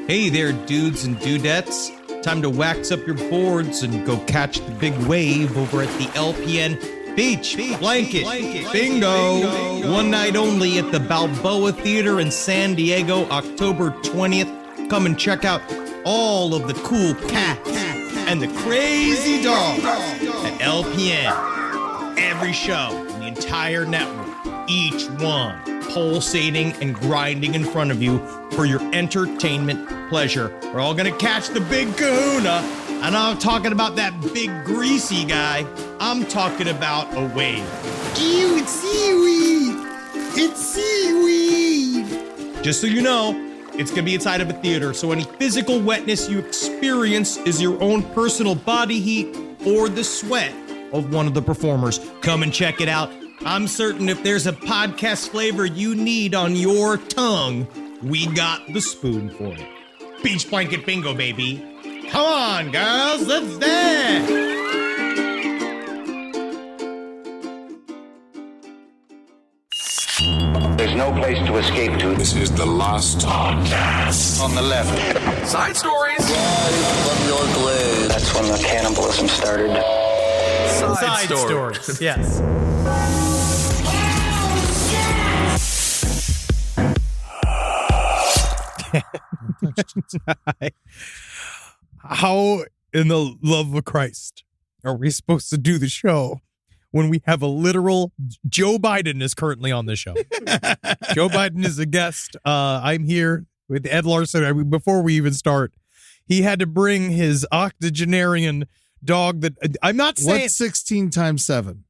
Hey there, dudes and dudettes. Time to wax up your boards and go catch the big wave over at the LPN Beach Blanket Bingo. One night only at the Balboa Theater in San Diego, October 20th. Come and check out all of the cool cats and the crazy dogs at LPN. Every show in the entire network, each one pulsating and grinding in front of you for your entertainment pleasure. We're all gonna catch the big kahuna. And I'm talking about that big greasy guy. I'm talking about a wave. Ew, it's seaweed! It's seaweed! Just so you know, it's gonna be inside of a theater, so any physical wetness you experience is your own personal body heat or the sweat of one of the performers. Come and check it out. I'm certain if there's a podcast flavor you need on your tongue, we got the spoon for it. Beach Blanket Bingo, baby. Come on, girls, let's dance! There's no place to escape to. This is the last podcast. On the left. Side stories. From your glade. That's when the cannibalism started. Side stories. Yes. How in the love of Christ are we supposed to do the show when we have a literal Joe Biden is currently on the show? Joe Biden is a guest. I'm here with Ed Larson. Before we even start, he had to bring his octogenarian dog that I'm not saying. What's 16 times 7?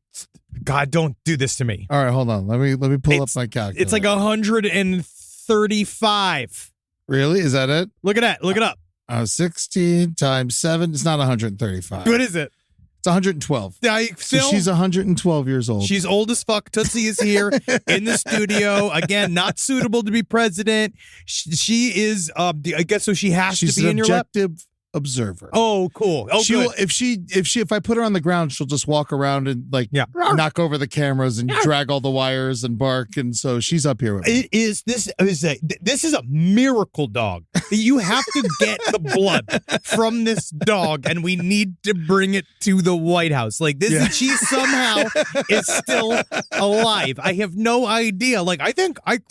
God, don't do this to me. All right, hold on. Let me pull up my calculator. It's like 135. Really? Is that it? Look at that. Look it up. 16 times 7. It's not 135. What is it? It's 112. So she's 112 years old. She's old as fuck. Tootsie is here in the studio. Again, not suitable to be president. She is, I guess, so she has to be in your lap. She's an objective observer. Oh, cool. Oh, she good. will, if I put her on the ground, she'll just walk around and knock over the cameras and drag all the wires and bark. And so she's up here with me. This is a miracle dog. You have to get the blood from this dog, and we need to bring it to the White House. Like this, she somehow is still alive. I have no idea. Like I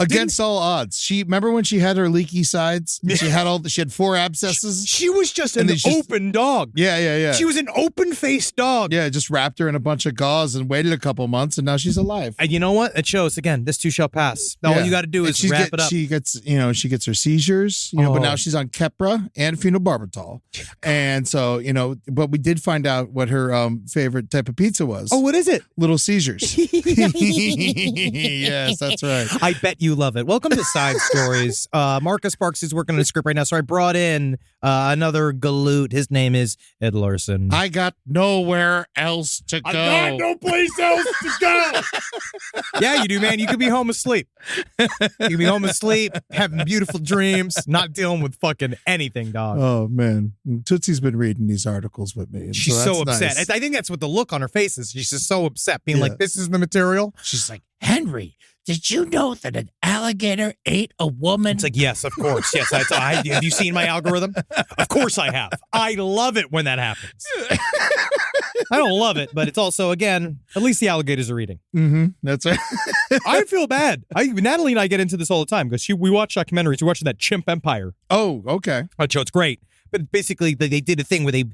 against all odds. Remember when she had her leaky sides? She had 4 abscesses. She was just an open dog. Yeah. She was an open-faced dog. Yeah, just wrapped her in a bunch of gauze and waited a couple months, and now she's alive. And you know what? It shows, again, this too shall pass. Now, all you got to do is wrap it up. She gets her seizures, but now she's on Keppra and phenobarbital. And so, but we did find out what her favorite type of pizza was. Oh, what is it? Little seizures. Yes, that's right. I bet you love it. Welcome to Side Stories. Marcus Parks is working on a script right now, so I brought in another galoot. His name is Ed Larson. I got nowhere else to go. I got no place else to go. Yeah, you do, man. You could be home asleep. You could be home asleep, having beautiful dreams, not dealing with fucking anything, dog. Oh, man. Tootsie's been reading these articles with me. She's so upset. Nice. I think that's what the look on her face is. She's just so upset, being like, this is the material. She's like, Henry, did you know that an alligator ate a woman? It's like, yes, of course. Yes. Have you seen my algorithm? Of course I have. I love it when that happens. I don't love it, but it's also, again, at least the alligators are eating. Mm-hmm. That's right. I feel bad. Natalie and I get into this all the time because we watch documentaries. We're watching that Chimp Empire. Oh, okay. Show. It's great. But basically, they did a thing where they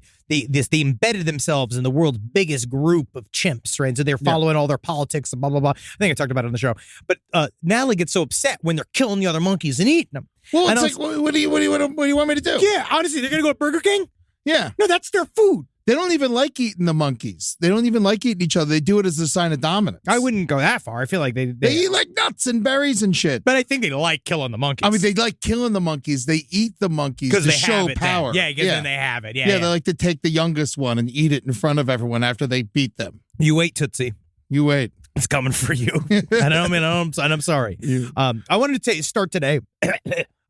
embedded themselves in the world's biggest group of chimps, right? So they're following all their politics and blah, blah, blah. I think I talked about it on the show. But Natalie gets so upset when they're killing the other monkeys and eating them. Well, it's like, what do you want me to do? Yeah, honestly, they're going to go to Burger King? Yeah. No, that's their food. They don't even like eating the monkeys. They don't even like eating each other. They do it as a sign of dominance. I wouldn't go that far. I feel like they eat like nuts and berries and shit. But I think they like killing the monkeys. I mean, they like killing the monkeys. They eat the monkeys to show power. Then. Yeah, because then they have it. Yeah, they like to take the youngest one and eat it in front of everyone after they beat them. You wait, Tootsie. You wait. It's coming for you. And I'm sorry. I wanted to start today.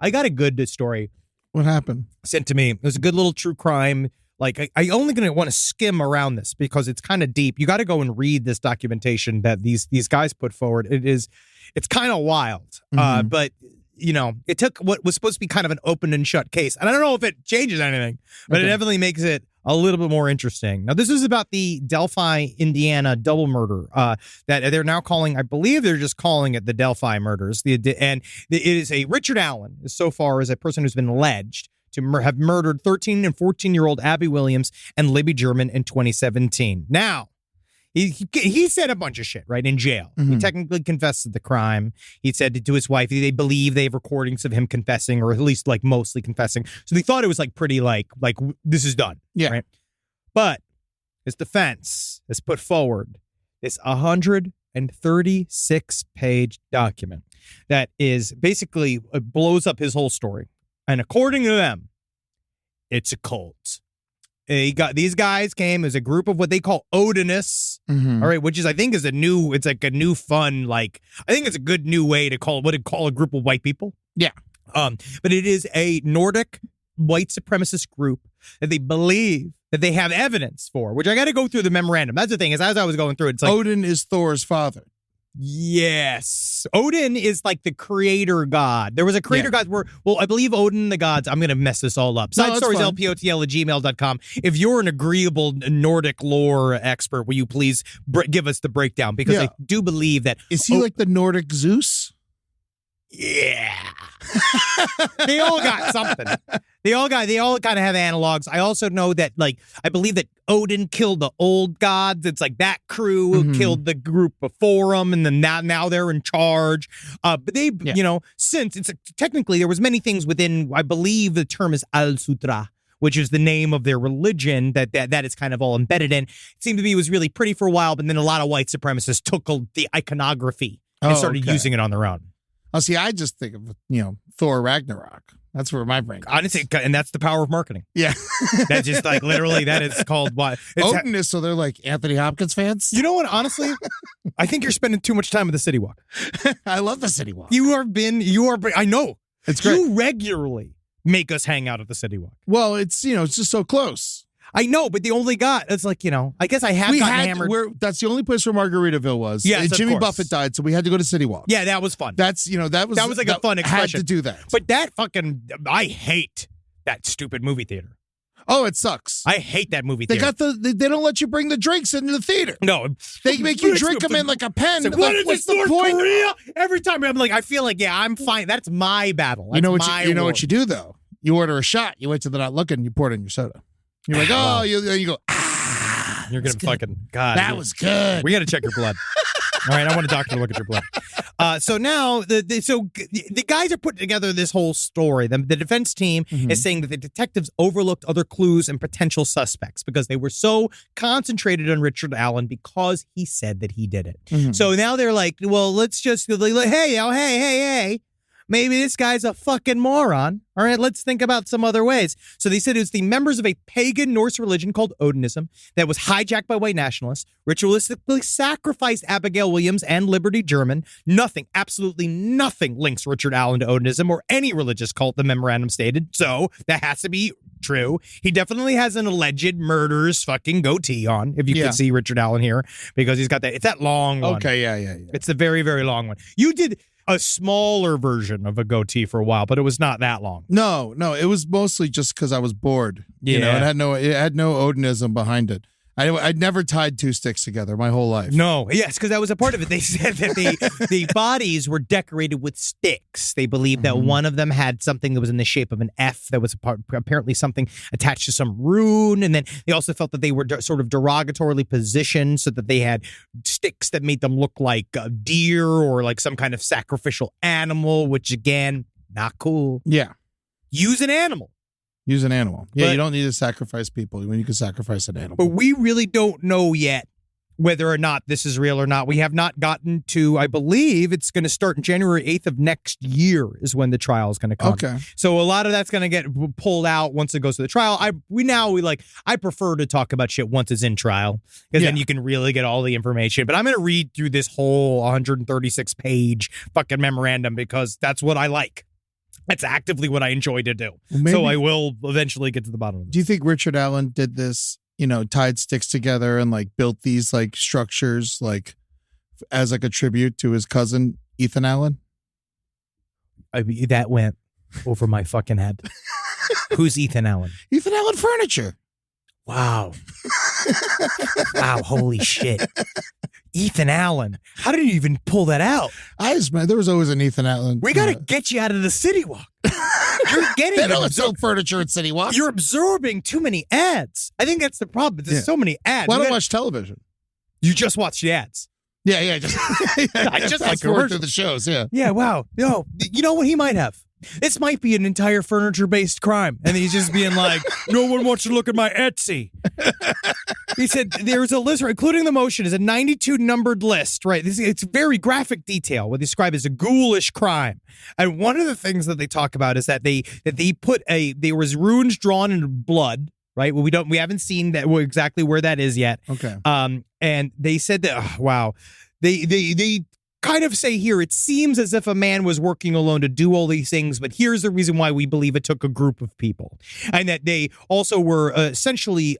I got a good story. What happened? Sent to me. It was a good little true crime. Like, I only going to want to skim around this because it's kind of deep. You got to go and read this documentation that these guys put forward. It's kind of wild. But it took what was supposed to be kind of an open and shut case. And I don't know if it changes anything, but it definitely makes it a little bit more interesting. Now, this is about the Delphi, Indiana double murder that they're now calling, I believe they're just calling it the Delphi murders. And it is a Richard Allen, so far as a person who's been alleged to have murdered 13 and 14-year-old Abby Williams and Libby German in 2017. Now, he said a bunch of shit, right, in jail. He technically confessed to the crime. He said to his wife, they believe they have recordings of him confessing, or at least like mostly confessing. So they thought it was like pretty like this is done. Yeah. Right? But his defense has put forward this 136-page document that is basically blows up his whole story. And according to them, it's a cult. These guys came as a group of what they call Odinists, all right, which is, I think, it's like a new fun, like, I think it's a good new way to call a group of white people. Yeah. But it is a Nordic white supremacist group that they believe that they have evidence for, which I got to go through the memorandum. That's the thing, is as I was going through it, it's like, Odin is Thor's father. Yes. Odin is like the creator god. There was a creator god where, I believe Odin and the gods, I'm going to mess this all up. Side stories, lpotl@gmail.com. If you're an agreeable Nordic lore expert, will you please give us the breakdown? Because I do believe that. Is he like the Nordic Zeus? Yeah. They all got something. They all kind of have analogs. I also know that, like, I believe that Odin killed the old gods. It's like that crew killed the group before him, and then now they're in charge. But they, since it's technically there was many things within, I believe the term is Al Sutra, which is the name of their religion that is kind of all embedded in. It seemed to be, it was really pretty for a while, but then a lot of white supremacists took the iconography and started using it on their own. Oh, see, I just think of, Thor Ragnarok. That's where my brain goes. Honestly, and that's the power of marketing. Yeah. That's just like literally, that is called what? Odin is, so they're like Anthony Hopkins fans? You know what? Honestly, I think you're spending too much time at the City Walk. I love the City Walk. I know. It's great. You regularly make us hang out at the City Walk. Well, it's, it's just so close. I know, but the only it's like, I guess I have gotten hammered. That's the only place where Margaritaville was. Yes, and Jimmy of course. Buffett died, so we had to go to City Walk. Yeah, that was fun. That was like a fun expression. Had to do that. But I hate that stupid movie theater. Oh, it sucks. I hate that movie theater. They don't let you bring the drinks into the theater. No. They make you drink them in like a pen. Like, what's the point? Korea? Every time I'm like, I feel like, I'm fine. That's my battle. That's you know what you do, though? You order a shot. You wait till they're not looking. You pour it in your soda. You're like, you go, you're going to fucking, God. That was good. We got to check your blood. All right, I want a doctor to look at your blood. So now, the guys are putting together this whole story. The defense team is saying that the detectives overlooked other clues and potential suspects because they were so concentrated on Richard Allen because he said that he did it. So now they're like, well, let's just, hey. Maybe this guy's a fucking moron. All right, let's think about some other ways. So they said it was the members of a pagan Norse religion called Odinism that was hijacked by white nationalists, ritualistically sacrificed Abigail Williams and Liberty German. Nothing, absolutely nothing links Richard Allen to Odinism or any religious cult, the memorandum stated. So that has to be true. He definitely has an alleged murderer's fucking goatee on, if you could see Richard Allen here, because he's got that. It's that long one. Okay, yeah. It's the very, very long one. You did a smaller version of a goatee for a while, but it was not that long. No, it was mostly just because I was bored. Yeah. It had no Odinism behind it. I'd never tied two sticks together my whole life. No, yes, because that was a part of it. They said that the bodies were decorated with sticks. They believed that one of them had something that was in the shape of an F that was apparently something attached to some rune. And then they also felt that they were sort of derogatorily positioned so that they had sticks that made them look like a deer or like some kind of sacrificial animal, which again, not cool. Yeah. Use an animal. Use an animal. Yeah, But- you don't need to sacrifice people when you can sacrifice an animal. But we really don't know yet whether or not this is real or not. We have not gotten to, I believe it's going to start in January 8th of next year is when the trial is going to come. Okay. So a lot of that's going to get pulled out once it goes to the trial. I prefer to talk about shit once it's in trial because then you can really get all the information. But I'm going to read through this whole 136 page fucking memorandum because that's what I like. That's actively what I enjoy to do. So I will eventually get to the bottom of it. Do you think Richard Allen did this, tied sticks together and like built these like structures like as like a tribute to his cousin, Ethan Allen? that went over my fucking head. Who's Ethan Allen? Ethan Allen Furniture. Wow. Wow, holy shit. Ethan Allen. How did you even pull that out? There was always an Ethan Allen. We got to get you out of the City Walk. You're getting They don't sell furniture at City Walk. You're absorbing too many ads. I think that's the problem. There's so many ads. Why don't watch television? You just watch the ads. Yeah. Just, I just like forward through the shows. Yeah. Yeah. Wow. No, you know what he might have? This might be an entire furniture-based crime. And he's just being like, no one wants to look at my Etsy. He said there's a list, including the motion, is a 92 numbered list, right? It's very graphic detail, what they describe as a ghoulish crime. And one of the things that they talk about is that they put there was runes drawn in blood, right? Well, we haven't seen that exactly where that is yet. Okay. And they said that, wow, they kind of say here, it seems as if a man was working alone to do all these things, but here's the reason why we believe it took a group of people. And that they also were essentially,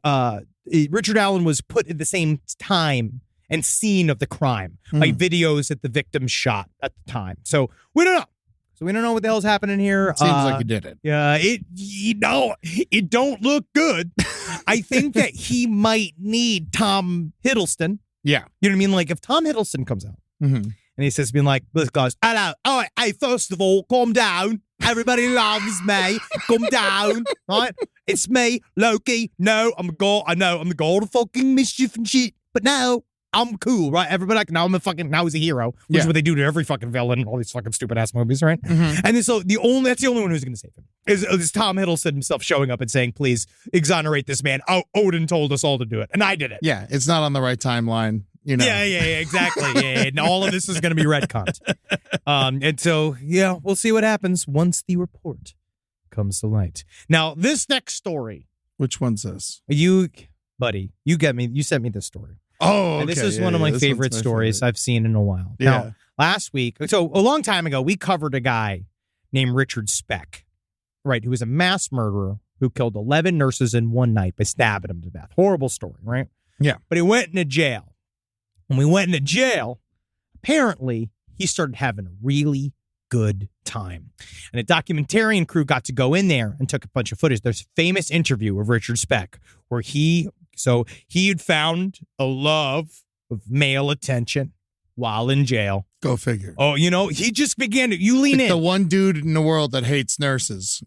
Richard Allen was put at the same time and scene of the crime, like videos that the victim shot at the time. So we don't know. So we don't know what the hell's happening here. Seems like he did it. Yeah, it don't look good. I think that he might need Tom Hiddleston. Yeah. You know what I mean? Like if Tom Hiddleston comes out. Mm-hmm. And he says, being like, this guy's, hello, all right, hey, first of all, calm down. Everybody loves me. Calm down, right? It's me, Loki. No, I'm a god. I know, I'm the god of fucking mischief and shit. But now, I'm cool, right? Everybody like, now he's a hero, which is what they do to every fucking villain in all these fucking stupid ass movies, right? Mm-hmm. And then so that's the only one who's going to save him is Tom Hiddleston himself showing up and saying, please exonerate this man. Oh, Odin told us all to do it, and I did it. Yeah, it's not on the right timeline. You know. Yeah, exactly. Yeah, and all of this is going to be retconned. And so, we'll see what happens once the report comes to light. Now, this next story. Which one's this? Buddy, you sent me this story. Oh, okay. And this is one of my favorite stories I've seen in a while. Yeah. Now, last week, so a long time ago, we covered a guy named Richard Speck, right, who was a mass murderer who killed 11 nurses in one night by stabbing them to death. Horrible story, right? Yeah. But he went into jail. When we went into jail, apparently he started having a really good time. And a documentarian crew got to go in there and took a bunch of footage. There's a famous interview of Richard Speck where he had found a love of male attention while in jail. Go figure. Oh, he just began to, you lean in. The one dude in the world that hates nurses,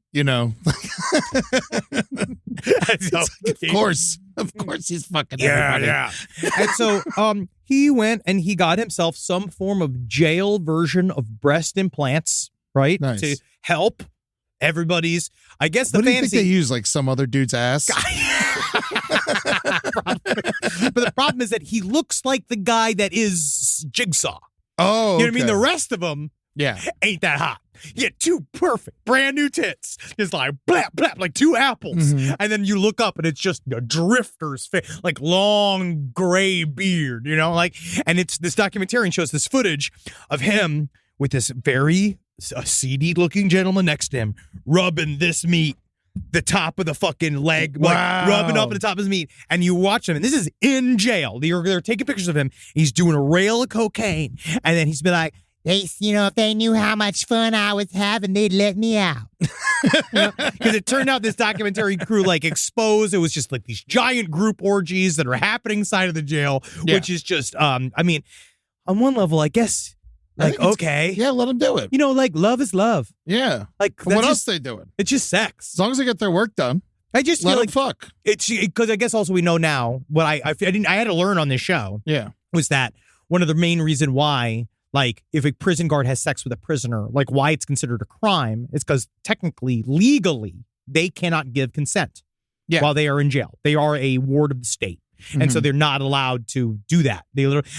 Of course he's fucking everybody. Yeah. And so he went and he got himself some form of jail version of breast implants, right? Nice. To help everybody's, I guess the what do you fantasy. think they use, like some other dude's ass? But the problem is that he looks like the guy that is Jigsaw. Oh, you know what I mean? The rest of them Yeah. ain't that hot. You get two perfect brand new tits. Just like blap, blap, like two apples. Mhm. And then you look up and it's just a drifter's face, like long gray beard, you know, like, and it's this documentarian shows this footage of him with this very seedy looking gentleman next to him, rubbing this meat, the top of the fucking leg, like rubbing up at the top of his meat. And you watch him, and this is in jail. They're taking pictures of him. He's doing a rail of cocaine. And then he's been like, if they knew how much fun I was having, they'd let me out. Because it turned out this documentary crew like exposed. It was just like these giant group orgies that are happening inside of the jail, which is just, I mean, on one level, I guess, like, okay. Yeah, let them do it. You know, like, love is love. Yeah. Like, What else they doing? It's just sex. As long as they get their work done. I just let feel them like fuck. It's because I guess also we know now what I had to learn on this show. Yeah. Was that one of the main reason why, like, if a prison guard has sex with a prisoner, like why it's considered a crime is because technically, legally, they cannot give consent while they are in jail. They are a ward of the state. And so they're not allowed to do that.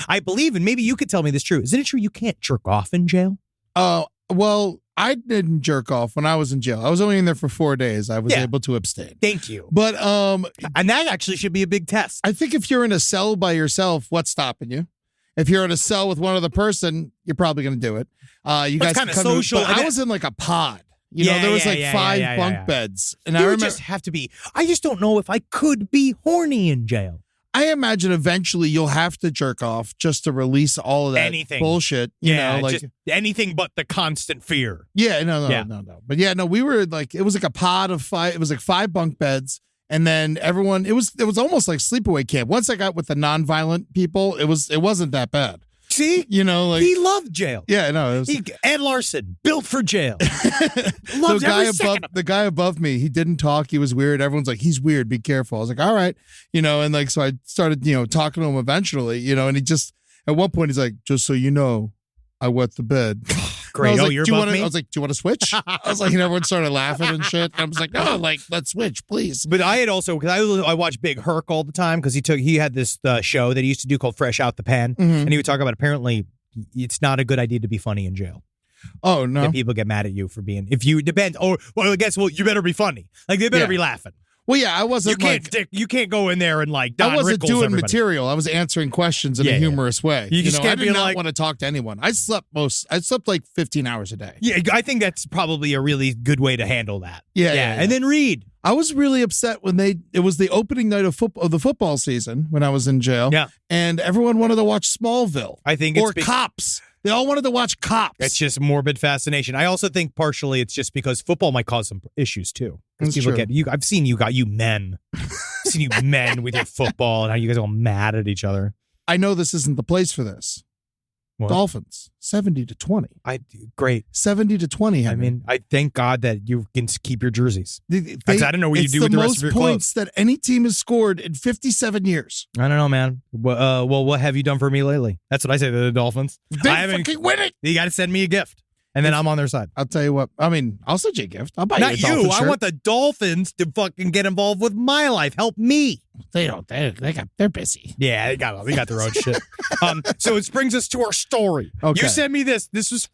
I believe, and maybe you could tell me this true. Isn't it true you can't jerk off in jail? Well, I didn't jerk off when I was in jail. I was only in there for 4 days. I was able to abstain. Thank you. But and that actually should be a big test. I think if you're in a cell by yourself, what's stopping you? If you're in a cell with one other person, you're probably going to do it. You guys kind of come social. But I was in like a pod. You know, there was like 5 bunk beds, and I You remember just have to be. I just don't know if I could be horny in jail. I imagine eventually you'll have to jerk off just to release all of that Anything. bullshit. You know, like just anything but the constant fear. yeah, no. But yeah, no, we were like, it was like a pod of 5. It was like 5 bunk beds. And then everyone, it was almost like sleepaway camp. Once I got with the nonviolent people, it wasn't that bad. See? You know, like He loved jail. yeah, no, it was, Ed Larson, built for jail. the guy above me, he didn't talk. He was weird. Everyone's like, he's weird. Be careful. I was like, all right, you know, and like, so I started, you know, talking to him eventually, you know, and he just, at one point, he's like, just so you know, I wet the bed. Great. I was Oh, like, you're "Do you above wanna-" me? I was like, do you want to switch? I was like, and everyone started laughing and shit. And I was like, no, like, let's switch, please. But I had also, because I watch Big Herc all the time, because he had this show that he used to do called Fresh Out the Pen. And he would talk about apparently it's not a good idea to be funny in jail. Oh, no. That people get mad at you for being, if you depend, or well, I guess, well, you better be funny. Like they better Yeah. be laughing. Well, yeah, I You wasn't can't, like, you can't go in there and like Don I wasn't Rickles doing everybody. material. I was answering questions in Yeah, a yeah. humorous way. You just know, I can't did be not like- want to talk to anyone. I slept like 15 hours a day. Yeah, I think that's probably a really good way to handle that. Yeah, yeah. And then read. I was really upset when it was the opening night of the football season when I was in jail. Yeah. And everyone wanted to watch Smallville. I think it's or Cops. They all wanted to watch Cops. It's just morbid fascination. I also think partially it's just because football might cause some issues too. That's People true. get you. I've seen you men. I've seen you men with your football and how you guys are all mad at each other. I know this isn't the place for this. What? Dolphins 70-20. Great. 70-20. I Henry. mean, I thank God that you can keep your jerseys. They- I don't know what you it's do with the rest of your most points that any team has scored in 57 years. I don't know, man. Well, what have you done for me lately? That's what I say to the Dolphins. They I haven't. fucking win it. You got to send me a gift, and then I'm on their side. I'll tell you what. I mean, I'll send you a gift. I'll buy Not you a Dolphin you. I shirt. want the Dolphins to fucking get involved with my life. Help me. They don't. They're busy. Yeah, they got their own shit. So it brings us to our story. Okay. You sent me this. This is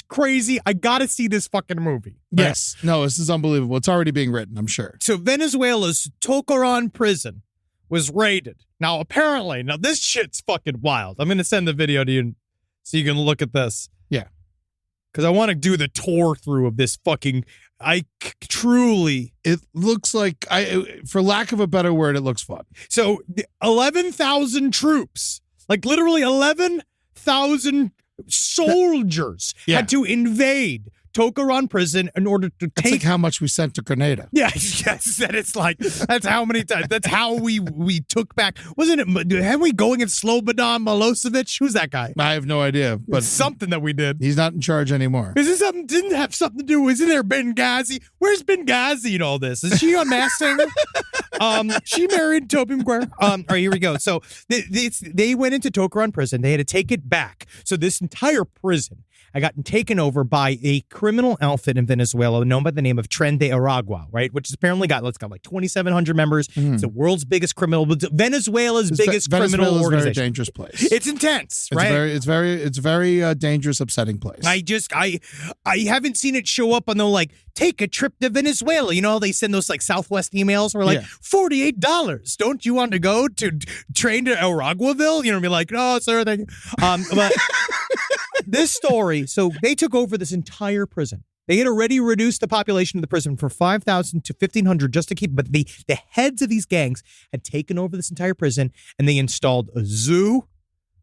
crazy. I gotta see this fucking movie. Yes. No, this is unbelievable. It's already being written, I'm sure. So Venezuela's Tocaron prison was raided. Now apparently, this shit's fucking wild. I'm gonna send the video to you so you can look at this. Yeah. Because I want to do the tour through of this fucking. Truly. It looks like, for lack of a better word, it looks fun. So 11,000 troops, like literally 11,000 soldiers had to invade Tocaron prison in order to It's take. like how much we sent to Grenada. Yeah, yes, that it's like that's how many times. That's how we took back. Wasn't it? Had we going at Slobodan Milosevic? Who's that guy? I have no idea, but It's something that we did. he's not in charge anymore. Is this something? Didn't have something to do? Isn't there Benghazi? Where's Benghazi in all this? Is she a mass singer? She married Toby Maguire. All right, here we go. So they went into Tocaron prison. They had to take it back. So this entire prison had gotten taken over by a criminal outfit in Venezuela known by the name of Tren de Aragua, right? Which has apparently got like 2,700 members. It's the world's biggest Venezuela's biggest criminal Venezuela's a very organization. dangerous place. It's intense, right? It's very dangerous, upsetting place. I haven't seen it show up on the like take a trip to Venezuela. You know, they send those like Southwest emails where like $48. Don't you want to go to train to Araguaville? You know, be like, oh, sir, thank you. But this story, so they took over this entire prison. They had already reduced the population of the prison from 5,000 to 1,500 just to keep, but the heads of these gangs had taken over this entire prison and they installed a zoo,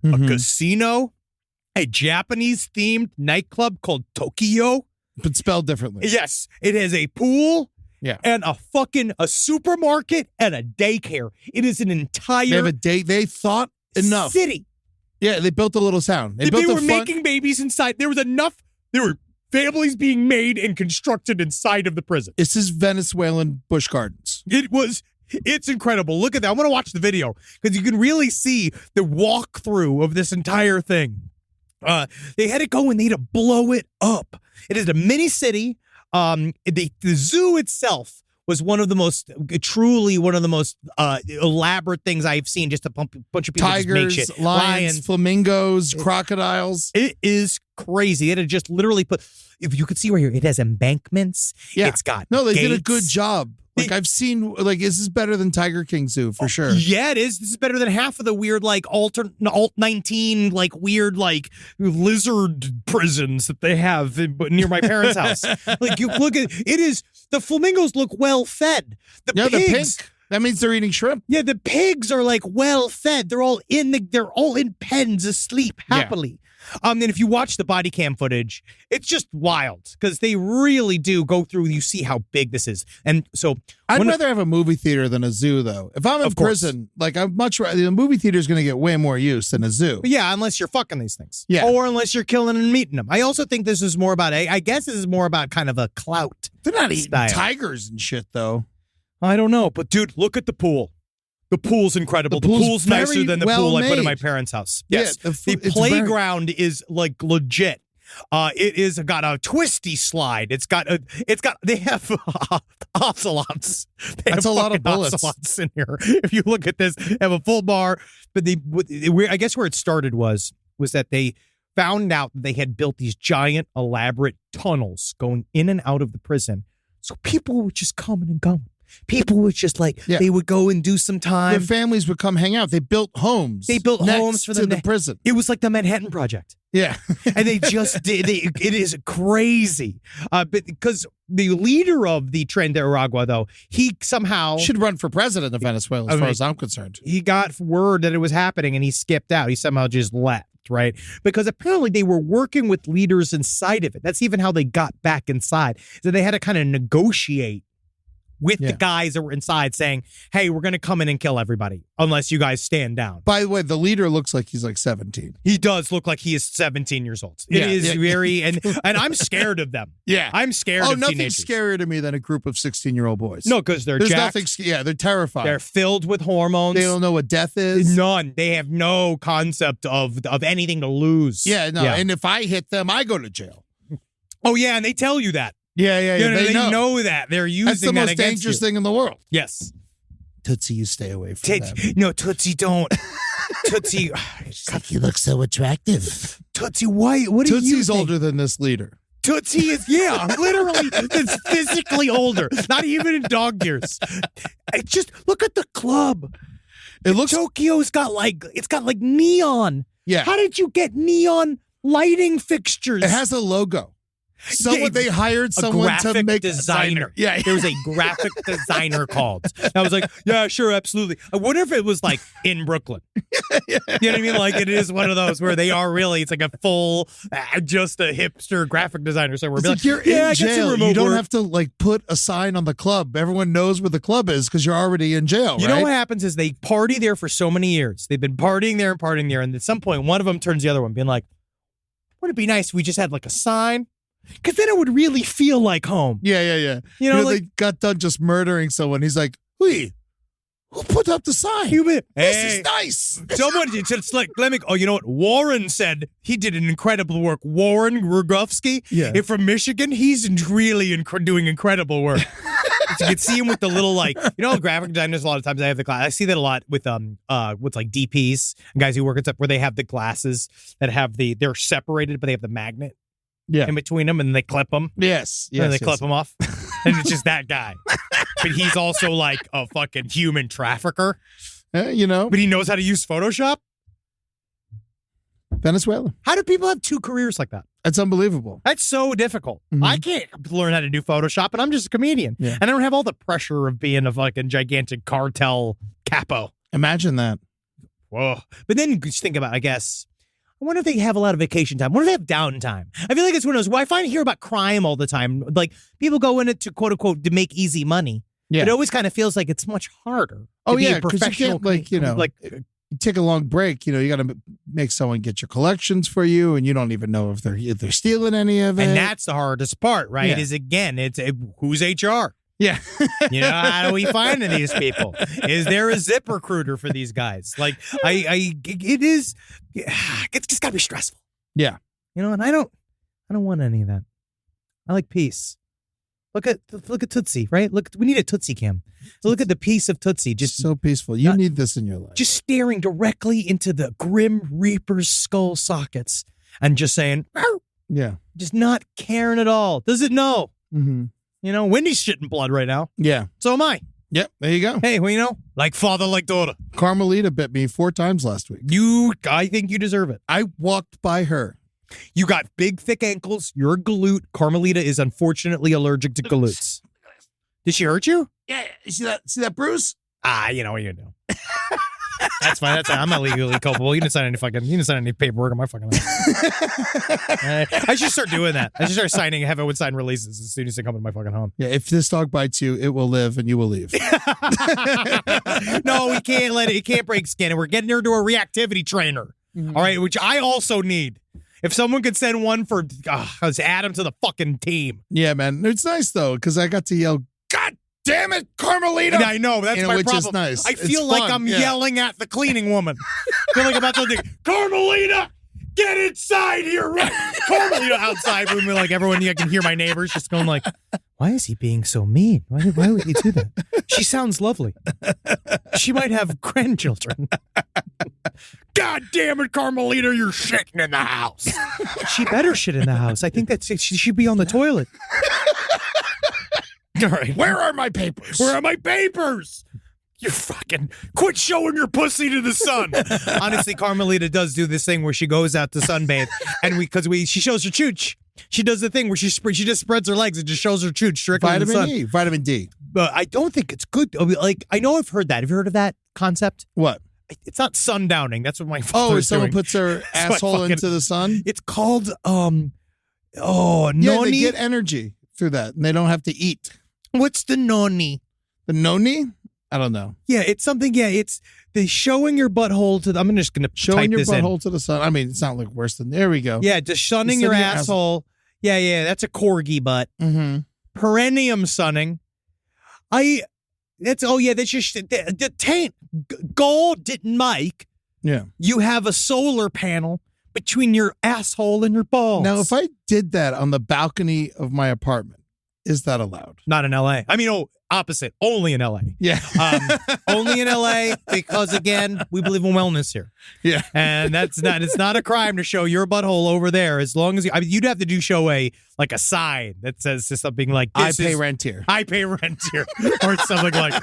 a casino, a Japanese-themed nightclub called Tokyo. But spelled differently. Yes, it has a pool and a supermarket and a daycare. It is an entire They have a date. They thought enough. city. Yeah, they built a little town. They built were making babies inside. There was enough. There were families being made and constructed inside of the prison. This is Venezuelan bush gardens. It's incredible. Look at that. I want to watch the video because you can really see the walkthrough of this entire thing. They had to go and they had to blow it up. It is a mini city. The zoo itself was one of the most elaborate things I've seen. Just a bunch of people just make shit. Tigers, lions, flamingos, crocodiles. It is crazy. It had just literally put. If you could see right here, it has embankments. Yeah. It's got No, they did a gates. good job. Like I've seen, like this is better than Tiger King Zoo for sure. Yeah, it is. This is better than half of the weird, like Alt 19, like weird, like lizard prisons that they have near my parents' house. Like you look at it is the flamingos look well fed. The Yeah, they're pigs. pink. That means they're eating shrimp. Yeah, the pigs are like well fed. They're all in pens asleep happily. And if you watch the body cam footage, it's just wild because they really do go through. You see how big this is, and so I'd rather have a movie theater than a zoo, though. If I'm in prison, like I'm much rather the movie theater is going to get way more use than a zoo. Yeah, unless you're fucking these things. Yeah, or unless you're killing and meeting them. I also think this is more about I guess this is more about kind of a clout. They're not eating style. tigers and shit, though. I don't know, but dude, look at the pool. The pool's incredible. The pool's nicer than the pool I put in my parents' house. Yes. Yeah, the playground is like legit. It is got a twisty slide. They have ocelots. That's a lot of bullets. Ocelots in here. If you look at this, they have a full bar. But I guess where it started was that they found out they had built these giant, elaborate tunnels going in and out of the prison. So people were just coming and going. People would just they would go and do some time. Their families would come hang out. They built homes. They built homes for them to the prison. It was like the Manhattan Project. Yeah. And they just did. It is crazy. But because the leader of the Tren de Aragua, though, he somehow should run for president of Venezuela, as far as I'm concerned. He got word that it was happening and he skipped out. He somehow just left. Right? Because apparently they were working with leaders inside of it. That's even how they got back inside. So they had to kind of negotiate with the guys that were inside saying, hey, we're going to come in and kill everybody unless you guys stand down. By the way, the leader looks like he's like 17. He does look like he is 17 years old. It is very, and I'm scared of them. Yeah. I'm scared of nothing's teenagers. scarier to me than a group of 16-year-old boys. No, because they're jacked. They're terrified. They're filled with hormones. They don't know what death is. None. They have no concept of anything to lose. Yeah, no. Yeah. And if I hit them, I go to jail. Oh, yeah, and they tell you that. Yeah. They know that. They're using that against you. That's the most dangerous thing in the world. Yes. Tootsie, you stay away from them. No, Tootsie, don't. Tootsie. You look so attractive. Tootsie, why? What do you think? Tootsie's older than this leader. Tootsie is, literally, it's physically older. Not even in dog years. Just look at the club. It looks Tokyo's got neon. Yeah. How did you get neon lighting fixtures? It has a logo. They hired someone to make designer. Yeah, there was a graphic designer called. I was like, yeah, sure, absolutely. I wonder if it was like in Brooklyn. You know what I mean? Like it is one of those where they are really. It's like a full, just a hipster graphic designer somewhere. Like you're in jail. You don't have to like put a sign on the club. Everyone knows where the club is because you're already in jail. You know what happens is they party there for so many years. They've been partying there, and at some point, one of them turns the other one, being like, "Wouldn't it be nice if we just had like a sign?" Because then it would really feel like home. Yeah. You know, they got done just murdering someone. He's like, who put up the sign? This is nice. Someone just like, oh, you know what? Warren said he did an incredible work. Warren Rogowski from Michigan, he's really doing incredible work. You can see him with the little graphic designers. A lot of times I have the class. I see that a lot with what's like DPs and guys who work at stuff where they have the glasses that have they're separated, but they have the magnet. Yeah, in between them, and they clip them. Yes. And they clip them off, and it's just that guy. But he's also like a fucking human trafficker. But he knows how to use Photoshop. Venezuela. How do people have two careers like that? That's unbelievable. That's so difficult. Mm-hmm. I can't learn how to do Photoshop, and I'm just a comedian. Yeah. And I don't have all the pressure of being a fucking gigantic cartel capo. Imagine that. Whoa. But then just think about, I guess, I wonder if they have a lot of vacation time. I wonder if they have downtime. I feel like it's one of those, I find hear about crime all the time. Like, people go in it to, quote unquote, to make easy money. Yeah. It always kind of feels like it's much harder. Because you can't, you take a long break, you got to make someone get your collections for you, and you don't even know if they're stealing any of it. And that's the hardest part, right? Is again, who's HR? Yeah. How do we find these people? Is there a ZipRecruiter for these guys? Like, it's just gotta be stressful. Yeah. And I don't want any of that. I like peace. Look at Tootsie, right? We need a Tootsie cam. So look at the peace of Tootsie. Just so peaceful. You need this in your life. Just staring directly into the Grim Reaper's skull sockets and just saying, "Arr!" Yeah. Just not caring at all. Does it know? Mm-hmm. Wendy's shitting blood right now. Yeah. So am I. Yep. There you go. Hey, like father, like daughter. Carmelita bit me 4 times last week. I think you deserve it. I walked by her. You got big, thick ankles. You're a galoot. Carmelita is unfortunately allergic to galoots. Did she hurt you? Yeah. You see that bruise? You know what you do. That's fine. I'm not legally culpable. You didn't sign any paperwork on my fucking life. I should start doing that. I should start signing Heaven Would Sign releases as soon as they come into my fucking home. Yeah, if this dog bites you, it will live and you will leave. No, we can't let it. It can't break skin. And we're getting her to a reactivity trainer. Mm-hmm. All right, which I also need. If someone could send one for, let's add him to the fucking team. Yeah, man. It's nice, though, because I got to yell, God damn it, Carmelita. Yeah, I know. That's my which problem. Is nice. I feel like I'm yelling at the cleaning woman. I feel like I'm about to think, Carmelita, get inside here, right? Carmelita outside room, like everyone, I can hear my neighbors just going like, why is he being so mean? Why would he do that? She sounds lovely. She might have grandchildren. God damn it, Carmelita, you're shitting in the house. She better shit in the house. I think she should be on the toilet. All right. Where are my papers? Where are my papers? You fucking quit showing your pussy to the sun. Honestly, Carmelita does do this thing where she goes out to sunbathe, and she shows her chooch. She does the thing where she just spreads her legs and just shows her chooch directly in the sun. Vitamin D. But I don't think it's good. Like, I know I've heard that. Have you heard of that concept? What? It's not sundowning. That's what my father is someone doing. puts her asshole into the sun? It's called, Yeah, noni. they get energy through that, and they don't have to eat. What's the noni? The noni? I don't know. Yeah, it's something. Yeah, it's the showing your butthole to. I'm just gonna showing type your this butthole in. to the sun. I mean, it's not like worse than. There we go. Yeah, just sunning your asshole. Yeah, that's a corgi butt. Mm-hmm. Perineum sunning. That's just the taint. God didn't make. Yeah. You have a solar panel between your asshole and your balls. Now, if I did that on the balcony of my apartment, is that allowed? Not in L.A. I mean, opposite. Only in L.A. Yeah. Only in L.A. because, again, we believe in wellness here. Yeah. And it's not a crime to show your butthole over there as long as you'd have to show a sign that says something like, I pay rent here. I pay rent here. Or something like,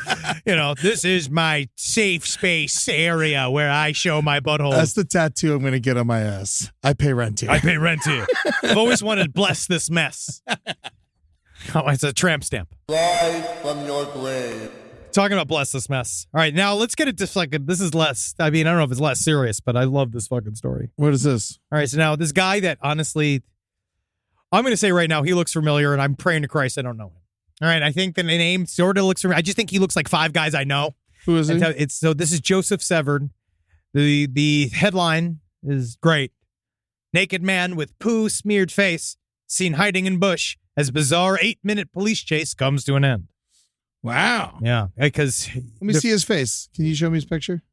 this is my safe space area where I show my butthole. That's the tattoo I'm going to get on my ass. I pay rent here. I pay rent here. I've always wanted bless this mess. Oh, it's a tramp stamp. Live from your grave. Talking about bless this mess. All right, now let's get it to this is less, I don't know if it's less serious, but I love this fucking story. What is this? All right, so now this guy that honestly, I'm going to say right now, he looks familiar, and I'm praying to Christ I don't know him. All right, I think the name sort of looks familiar. I just think he looks like 5 guys I know. Who is he? So this is Joseph Severn. The headline is great. Naked man with poo smeared face seen hiding in bush as bizarre 8-minute police chase comes to an end. Wow. Yeah, because let me see his face. Can you show me his picture?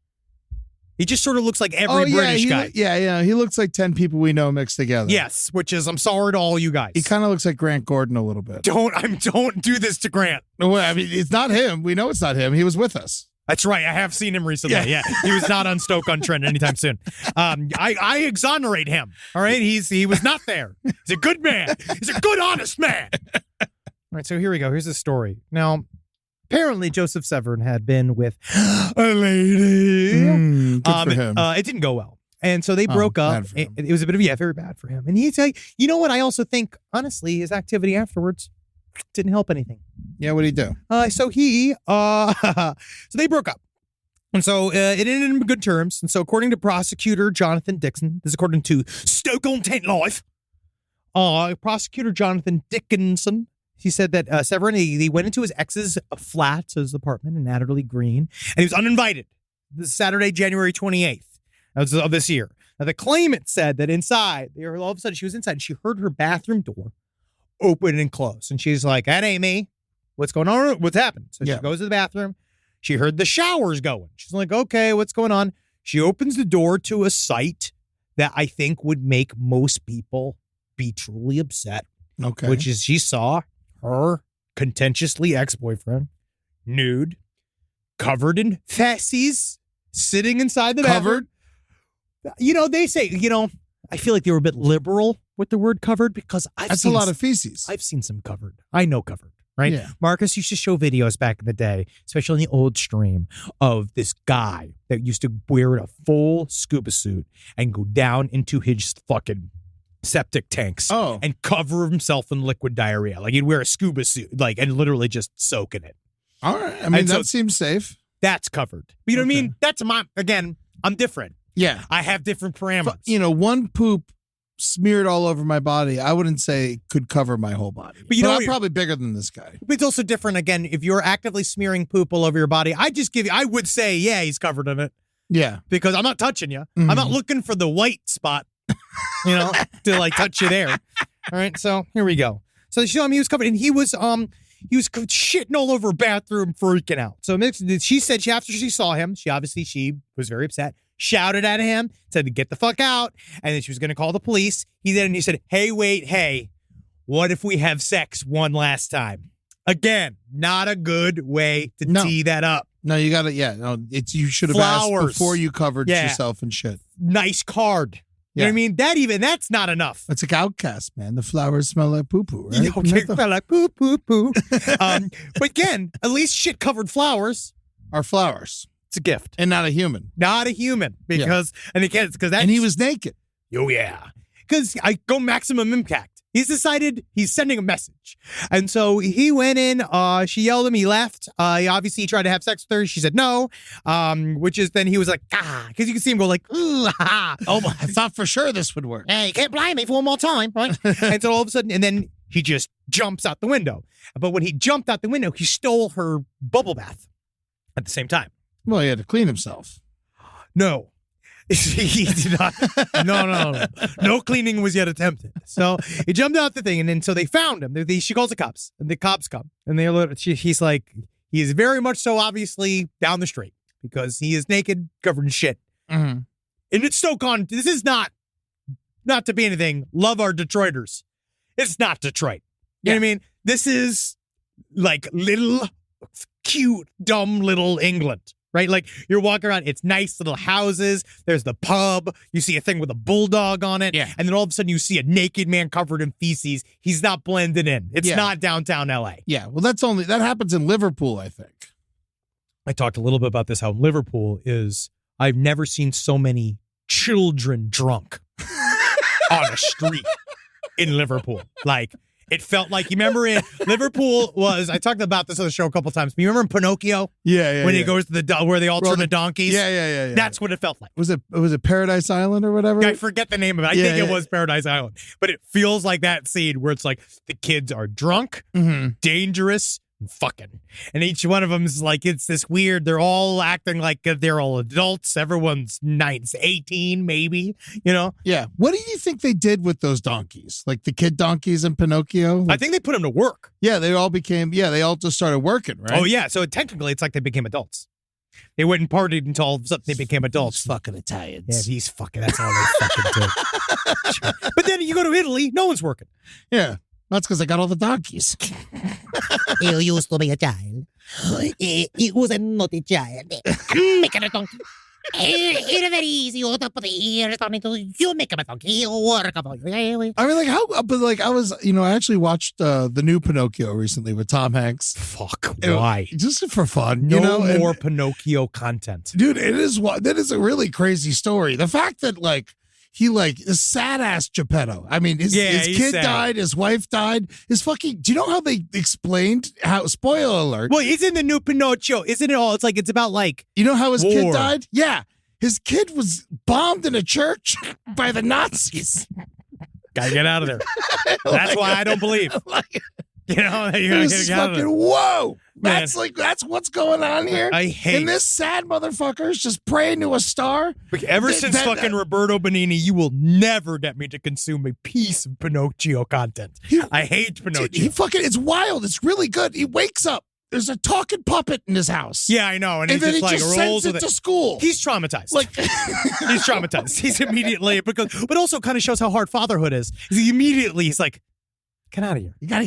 He just sort of looks like every British guy. Yeah. He looks like 10 people we know mixed together. Yes, which is, I'm sorry to all you guys. He kind of looks like Grant Gordon a little bit. Don't do this to Grant. No, I mean, it's not him. We know it's not him. He was with us. That's right. I have seen him recently. Yeah. He was not on Stoke-on-Trent anytime soon. I exonerate him. All right. He was not there. He's a good man. He's a good, honest man. All right. So here we go. Here's the story. Now, apparently Joseph Severn had been with a lady. Good for him. It didn't go well. And so they broke up. It was a bit of, very bad for him. And he's like, you know what? I also think, honestly, his activity afterwards didn't help anything. Yeah, what did he do? So they broke up. And so it ended in good terms. And so according to prosecutor Jonathan Dixon, this is according to Stoke-on-Trent Live, prosecutor Jonathan Dickinson, he said that Severn, he went into his ex's flat, his apartment in Adderley Green, and he was uninvited. This is Saturday, January 28th of this year. Now, the claimant said that inside, all of a sudden she was inside, and she heard her bathroom door open and close. And she's like, that ain't me. What's going on? What's happened? So she goes to the bathroom. She heard the showers going. She's like, okay, what's going on? She opens the door to a sight that I think would make most people be truly upset. Okay. Which is she saw her contentiously ex-boyfriend nude, covered in feces, sitting inside the bathroom. They say, I feel like they were a bit liberal with the word covered because that's a lot of feces. I've seen some covered. I know covered, right? Yeah. Marcus used to show videos back in the day, especially on the old stream, of this guy that used to wear a full scuba suit and go down into his fucking septic tanks and cover himself in liquid diarrhea. Like he'd wear a scuba suit, and literally just soak in it. All right. I mean, that seems safe. that's covered. You know what I mean? That's I'm different. Yeah. I have different parameters. One poop smeared all over my body, I wouldn't say could cover my whole body. But I'm probably bigger than this guy. But it's also different. Again, if you're actively smearing poop all over your body, I would say, yeah, he's covered in it. Yeah. Because I'm not touching you. I'm not looking for the white spot, to like touch you there. All right. So here we go. So they show him he was covered, and he was shitting all over her bathroom, freaking out. So she said after she saw him, she was very upset, shouted at him, said to get the fuck out, and then she was going to call the police. He said, hey, what if we have sex one last time? Again, not a good way to tee that up. No, you got to, you should have asked before you covered yourself and shit. Nice card. You know what I mean? That's not enough. It's like Outcast, man. The flowers smell like poo-poo, right? Okay, smell like poo-poo-poo. But again, at least shit-covered flowers are flowers. It's a gift. And not a human. Not a human. Because, and he was naked. Oh, yeah. Because I go maximum impact. He's decided he's sending a message. And so he went in, she yelled at him, he left. He obviously tried to have sex with her. She said no, which is then he was like, because you can see him go like, ooh, ha. Oh, I thought for sure this would work. Hey, you can't blame me for one more time, right? And so all of a sudden, and then he just jumps out the window. But when he jumped out the window, he stole her bubble bath at the same time. Well, he had to clean himself. No. He did not. No cleaning was yet attempted. So he jumped out the thing, and then so they found him. She calls the cops, and the cops come, and he's like, he is very much so obviously down the street because he is naked, covered in shit. Mm-hmm. And it's so gone. This is not to be anything. Love our Detroiters. It's not Detroit. You know what I mean? This is like little cute, dumb little England. Right? Like you're walking around, it's nice little houses. There's the pub. You see a thing with a bulldog on it. Yeah. And then all of a sudden you see a naked man covered in feces. He's not blended in. It's not downtown LA. Yeah. Well, that happens in Liverpool, I think. I talked a little bit about this, how Liverpool is, I've never seen so many children drunk on a street in Liverpool. Like, it felt like, you remember in Liverpool I talked about this on the show a couple times, but you remember in Pinocchio? Yeah. When he goes to where they all turn to donkeys? Yeah. That's what it felt like. Was it Paradise Island or whatever? I forget the name of it. I think it was Paradise Island. But it feels like that scene where it's like the kids are drunk, dangerous, and fucking. And each one of them is like, it's this weird, they're all acting like they're all adults. Everyone's 18 maybe, Yeah. What do you think they did with those donkeys? Like the kid donkeys in Pinocchio? I think they put them to work. Yeah, they all just started working, right? Oh, yeah. So technically, it's like they became adults. They went and partied until all of a sudden they became adults. Fucking Italians. Yeah, he's fucking, that's all they fucking do. Sure. But then you go to Italy, no one's working. Yeah. That's because I got all the donkeys. You used to be a child. It was not a child. Make it a donkey. It's very easy. You put the ears on it. You make him a donkey. Work about you. I mean, I actually watched the new Pinocchio recently with Tom Hanks. Fuck, why? Just for fun, No more Pinocchio content. Dude, that is a really crazy story. The fact that he is sad ass Geppetto. I mean, his kid died, his wife died, do you know how they explained spoiler alert? Well, it's in the new Pinocchio, isn't it all? It's like, it's about you know how his war. kid died? Yeah. His kid was bombed in a church by the Nazis. Gotta get out of there. That's why I don't believe. You gotta get out of there. Whoa. Man. That's what's going on here. I hate. And this sad motherfucker is just praying to a star. Ever since fucking Roberto Benigni, you will never get me to consume a piece of Pinocchio content. I hate Pinocchio. It's wild. It's really good. He wakes up. There's a talking puppet in his house. Yeah, I know. And then he just rolls sends it to school. He's traumatized. He's traumatized. He's immediately, but also kind of shows how hard fatherhood is. He's like, get out of here. You gotta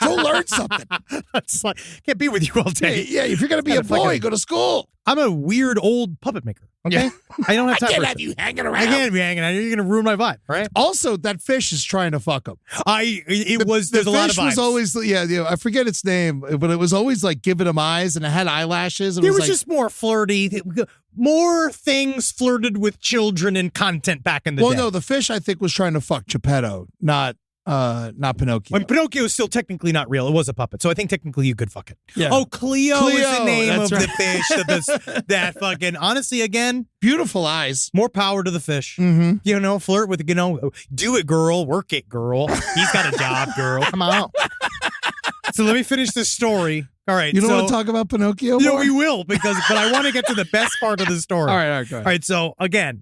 go learn something. It's like, can't be with you all day. Yeah, if you're gonna be a boy, go to school. I'm a weird old puppet maker. Okay, Yeah. I don't have time. I can't for have you hanging around. I can't be hanging out. You're gonna ruin my vibe, right? Also, that fish is trying to fuck him. There's a lot of vibes. The fish was always, I forget its name, but it was always like giving him eyes and it had eyelashes. There was just more flirty, more things flirted with children and content back in the day. Well, no, the fish I think was trying to fuck Geppetto, not not Pinocchio. When Pinocchio is still technically not real, it was a puppet. So I think technically you could fuck it. Yeah. Oh, Cleo is the name that's of right. the fish. That fucking, honestly, again, Beautiful eyes. more power to the fish. Mm-hmm. You know, flirt with, do it, girl. Work it, girl. He's got a job, girl. Come on. So let me finish this story. All right. You don't so, want to talk about Pinocchio Yeah, more? we will, but I want to get to the best part of the story. All right, go ahead. All right, so again,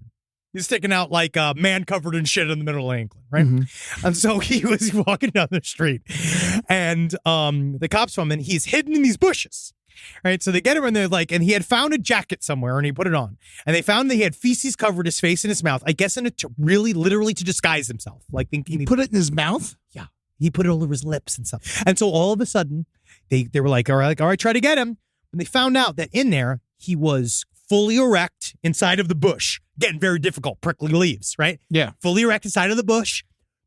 he's sticking out like a man covered in shit in the middle of England, right? Mm-hmm. And so he was walking down the street, and the cops come in. He's hidden in these bushes, right? So they get him, and they're like, and he had found a jacket somewhere, and he put it on, and they found that he had feces covered his face and his mouth. I guess in it to really, literally to disguise himself, like thinking He put it in his mouth? yeah, he put it all over his lips and stuff. And so all of a sudden, they were like, all right, try to get him. And they found out that in there he was fully erect inside of the bush. Again, very difficult, prickly leaves, right? Yeah. Fully erect inside of the bush,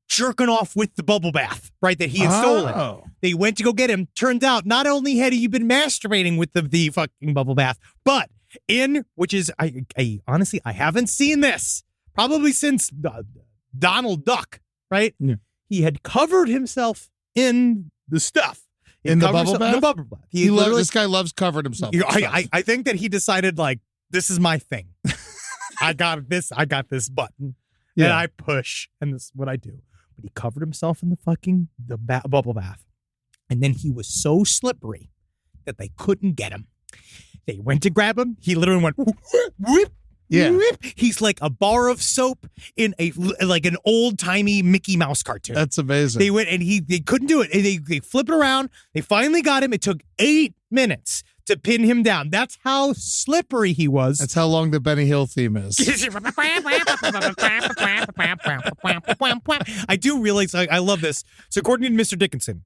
jerking off with the bubble bath, right, that he had stolen. Oh. They went to go get him. Turns out not only had he been masturbating with the fucking bubble bath, but which is, I honestly, I haven't seen this probably since Donald Duck, right? Yeah. He had covered himself in the stuff. In the covered bubble himself in bath? The bubble bath. He literally- this guy loves covered himself. in stuff. I think that he decided, like, this is my thing. I got this button that Yeah. I push, and this is what I do. But he covered himself in the fucking bubble bath. And then he was so slippery that they couldn't get him. They went to grab him. He literally went, whoop, Yeah. whoop. He's like a bar of soap in like an old-timey Mickey Mouse cartoon. That's amazing. They went and they couldn't do it. And they flipped it around. They finally got him. It took 8 minutes to pin him down. That's how slippery he was. That's how long the Benny Hill theme is. I do realize I love this. So according to Mr. Dickinson,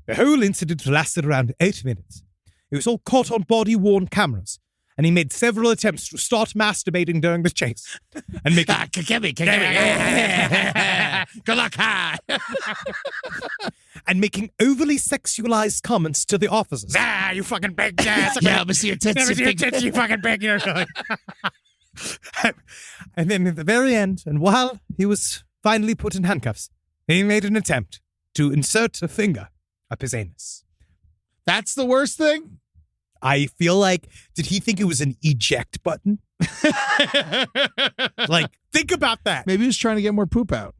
the whole incident lasted around 8 minutes. It was all caught on body-worn cameras. And he made several attempts to start masturbating during the chase. And make Good luck. and making overly sexualized comments to the officers. Ah, you fucking big ass. Yeah, let me see your tits. Let me see your tits, you fucking big. And then at the very end, and while he was finally put in handcuffs, he made an attempt to insert a finger up his anus. That's the worst thing? I feel like, did he think it was an eject button? Like, think about that. Maybe he was trying to get more poop out.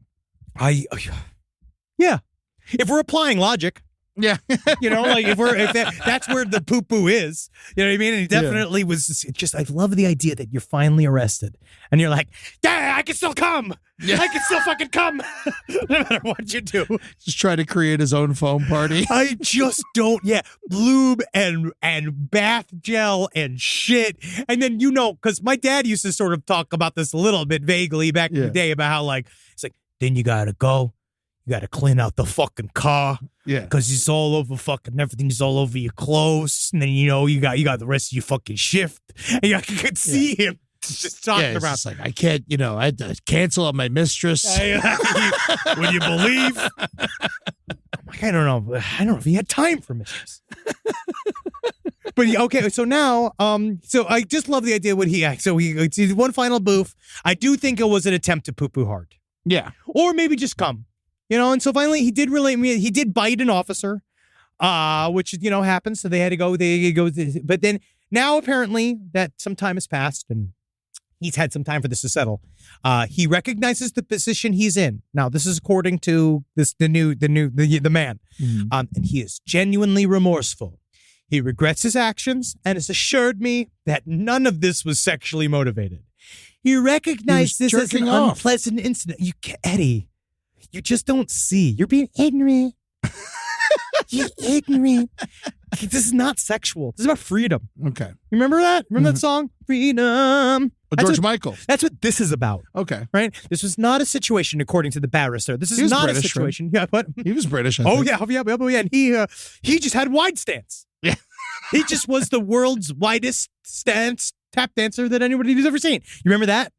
Yeah. If we're applying logic, Yeah. you know, like that's where the poo-poo is. You know what I mean? And he definitely was just, I love the idea that you're finally arrested and you're like, yeah, I can still come. Yeah. I can still fucking come. No matter what you do. Just try to create his own foam party. I just don't, lube and bath gel and shit. And then, because my dad used to sort of talk about this a little bit vaguely back in the day about how, like, it's like, then you gotta go. You gotta clean out the fucking car. Yeah. Because it's all over everything's all over your clothes. And then, you got the rest of your fucking shift. And you could see him just talking It's about just like, I can't, I had to cancel on my mistress. Would you believe? I don't know if he had time for mistress. But okay, so now, so I just love the idea he did one final boof. I do think it was an attempt to poo-poo hard. Yeah. Or maybe just come. And so finally he did bite an officer, which, happens. So they had to go, but then now apparently that some time has passed and he's had some time for this to settle. He recognizes the position he's in. Now, this is according to the man. Mm-hmm. And he is genuinely remorseful. He regrets his actions and has assured me that none of this was sexually motivated. He recognized this as an jerking off. unpleasant incident. Eddie, you just don't see. You're being ignorant. You're ignorant. This is not sexual. This is about freedom. Okay. You remember that? Remember that song? Freedom. George Michael. That's what this is about, Okay. right? This was not a situation, according to the barrister. This He is was not British, a situation. Yeah, but He was British, I oh think. yeah. And he just had wide stance. Yeah. He just was the world's widest stance tap dancer that anybody's ever seen. You remember that?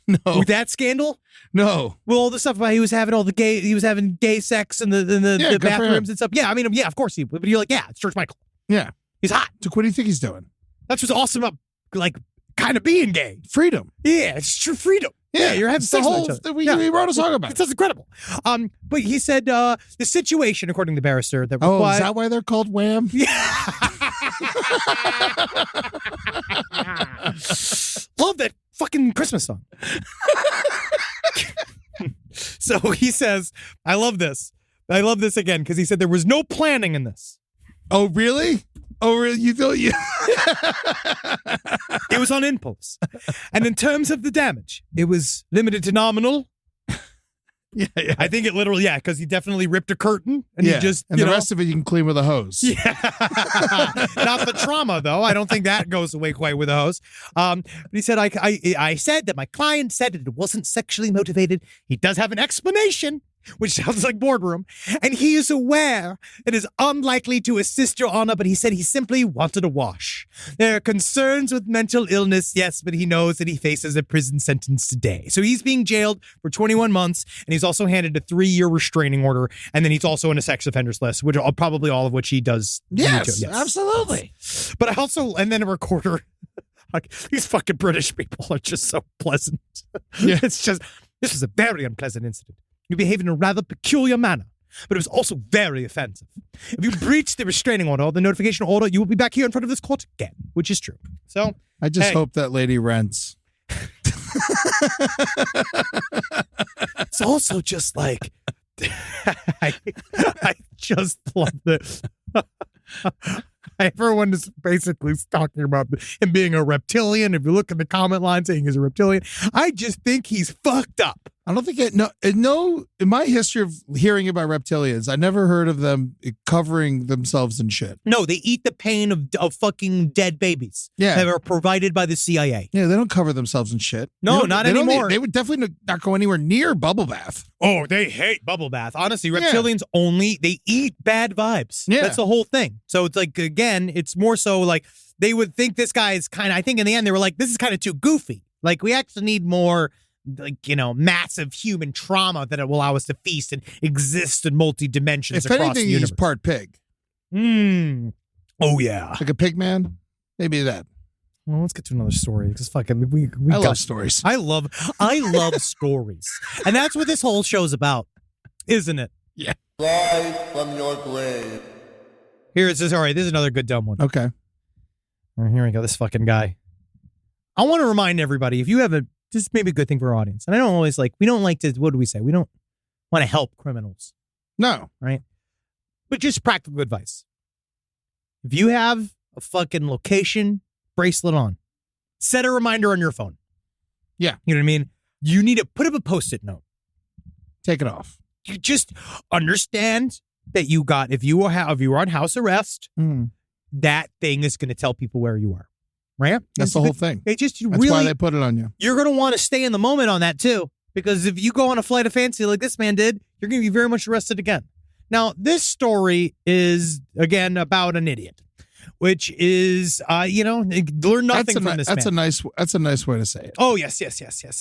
No. With that scandal? No. Well, all the stuff about he was having gay sex in the Yeah, good for bathrooms him. and stuff. Yeah, I mean, yeah, of course but you're like, yeah, it's George Michael. Yeah. He's hot. So what do you think he's doing? That's what's awesome about, like, kind of being gay. Freedom. Yeah, it's true freedom. Yeah, you're having it's the sex with whole. each other. We, Yeah. we wrote a song about It it. sounds incredible. But he said the situation, according to the barrister, that Oh, required. is that why they're called Wham? Love that fucking Christmas song. So he says, I love this. I love this again because he said there was no planning in this. Oh, really? Oh, really? You thought you? It was on impulse. And in terms of the damage, it was limited to nominal. Yeah, yeah. I think it literally, yeah, because he definitely ripped a curtain and Yeah. he just, and you the know, rest of it you can clean with a hose. Yeah. Not the trauma, though. I don't think that goes away quite with a hose. But he said, I said that my client said that it wasn't sexually motivated. He does have an explanation, which sounds like boardroom. And he is aware it is unlikely to assist Your Honor, but he said he simply wanted a wash. There are concerns with mental illness, yes, but he knows that he faces a prison sentence today. So he's being jailed for 21 months, and he's also handed a 3-year restraining order, and then he's also on a sex offenders list, which are probably all of which he does. Yes, absolutely. But I also, and then a recorder. Like, these fucking British people are just so pleasant. Yeah. It's just, this was a very unpleasant incident. You behaved in a rather peculiar manner, but it was also very offensive. If you breach the restraining order or the notification order, you will be back here in front of this court again, which is true. So, I just hey. hope that lady rents. It's also just like, I just love this. Everyone is basically talking about him being a reptilian. If you look at the comment line saying he's a reptilian, I just think he's fucked up. I don't think in my history of hearing about reptilians, I never heard of them covering themselves in shit. No, they eat the pain of fucking dead babies. Yeah. That are provided by the CIA. Yeah, they don't cover themselves in shit. No, They don't- not they don't anymore. They would definitely not go anywhere near bubble bath. Oh, they hate bubble bath. Honestly, Yeah. reptilians they eat bad vibes. Yeah. That's the whole thing. So it's like, again, it's more so like they would think this guy is kind of, I think in the end they were like, this is kind of too goofy. Like we actually need more, like, you know, massive human trauma that will allow us to feast and exist in multi-dimensions If across anything, the universe. he's part pig. Oh, yeah. Like a pig man. Maybe that. Well, let's get to another story because fucking I love stories. I love stories. And that's what this whole show's about, isn't it? Yeah. Rise from your grave. Here it says, all right, this is another good dumb one. Okay. All right, here we go. This fucking guy. I want to remind everybody, if you have this may be a good thing for our audience. And I don't always we don't like to, what do we say? We don't want to help criminals, No. right? But just practical advice. If you have a fucking location bracelet on, set a reminder on your phone. Yeah. You know what I mean? You need to put up a Post-it note. Take it off. You just understand that if you are on house arrest, that thing is going to tell people where you are. Right? That's the whole thing. It just That's really, why they put it on you. you're going to want to stay in the moment on that too. Because if you go on a flight of fancy like this man did, you're going to be very much arrested again. Now, this story is, again, about an idiot, which is, learn nothing from this That's man. a nice way to say it. Oh, yes.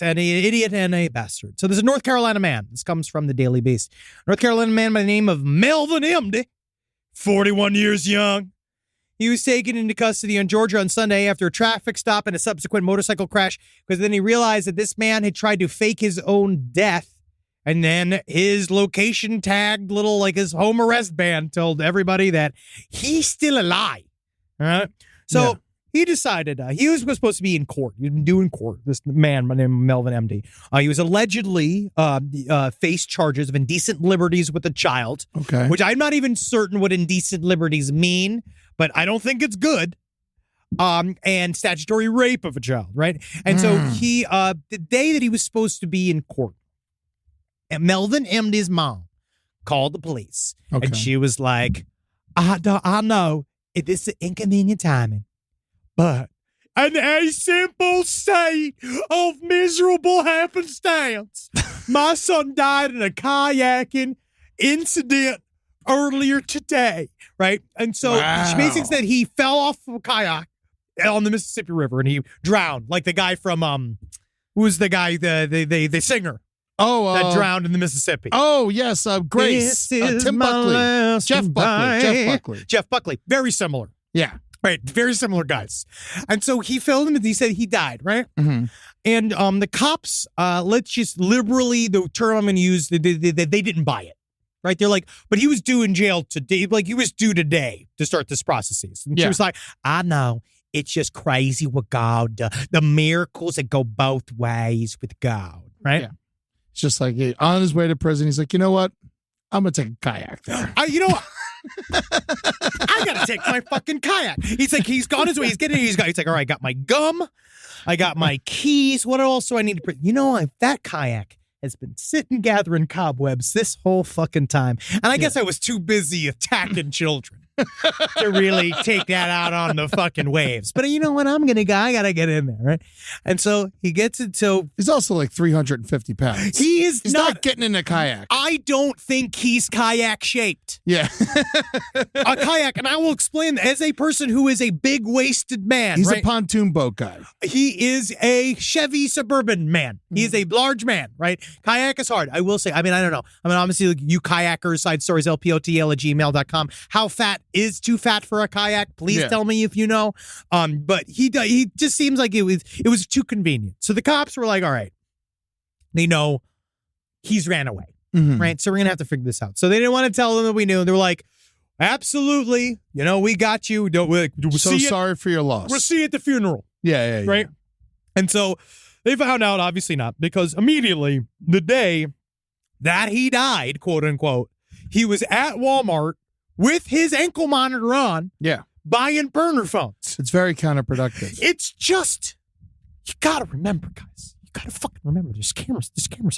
And an idiot and a bastard. So there's a North Carolina man. This comes from the Daily Beast. North Carolina man by the name of Melvin Emdy, 41 years young. He was taken into custody in Georgia on Sunday after a traffic stop and a subsequent motorcycle crash because then he realized that this man had tried to fake his own death. And then his location tagged his home arrest band told everybody that he's still alive. All right. So he decided he was supposed to be in court. He'd been doing court. This man by the name of Melvin Emdy. He was allegedly faced charges of indecent liberties with a child. Okay. Which I'm not even certain what indecent liberties mean, but I don't think it's good. And statutory rape of a child, right? And so he, the day that he was supposed to be in court, and Melvin Emdy's mom called the police, and she was like, I know this is inconvenient timing, but in a simple state of miserable happenstance, my son died in a kayaking incident earlier today, right? And so she basically said he fell off of a kayak on the Mississippi River and he drowned, like the guy from who was the guy, the singer that drowned in the Mississippi. Oh yes, Grace, This is Tim my Buckley, last Jeff goodbye. Buckley. Jeff Buckley, very similar. Yeah. Right, very similar guys. And so he filmed him and he said he died, right? Mhm. And the cops, let's just liberally, the term I'm going to use, they didn't buy it. Right? They're like, but he was due in jail today. Like, he was due today to start this process. And she Yeah. was like, I know. It's just crazy with God. The miracles that go both ways with God. Right? Yeah. It's just like on his way to prison, he's like, you know what? I'm going to take a kayak there. You know what? I gotta take my fucking kayak. He's like, he's gone his way. He's like, all right, I got my gum. I got my keys. What else do I need to bring? You know, that kayak has been sitting gathering cobwebs this whole fucking time. And I guess I was too busy attacking children to really take that out on the fucking waves. But you know what? I gotta get in there, right? And so he gets it. So He's also like 350 pounds. he's He's not getting in a kayak. I don't think he's kayak shaped. Yeah. A kayak, and I will explain, as a person who is a big-waisted man, He's right? a pontoon boat guy. He is a Chevy Suburban man. He is a large man, right? Kayak is hard. I will say, I don't know. Obviously, like, you kayakers, side stories, lpotl@gmail.com. How fat is too fat for a kayak? Please tell me if you know. But he just seems like it was too convenient. So the cops were like, all right, they know he's ran away, right? So we're going to have to figure this out. So they didn't want to tell them that we knew. They were like, absolutely. You know, we got you. We'll So see sorry for your loss. We'll see you at the funeral. Yeah. Right? And so they found out, obviously not, because immediately the day that he died, quote unquote, he was at Walmart with his ankle monitor on, Yeah. buying burner phones. It's very counterproductive. It's just, you gotta remember, guys. You gotta fucking remember, there's cameras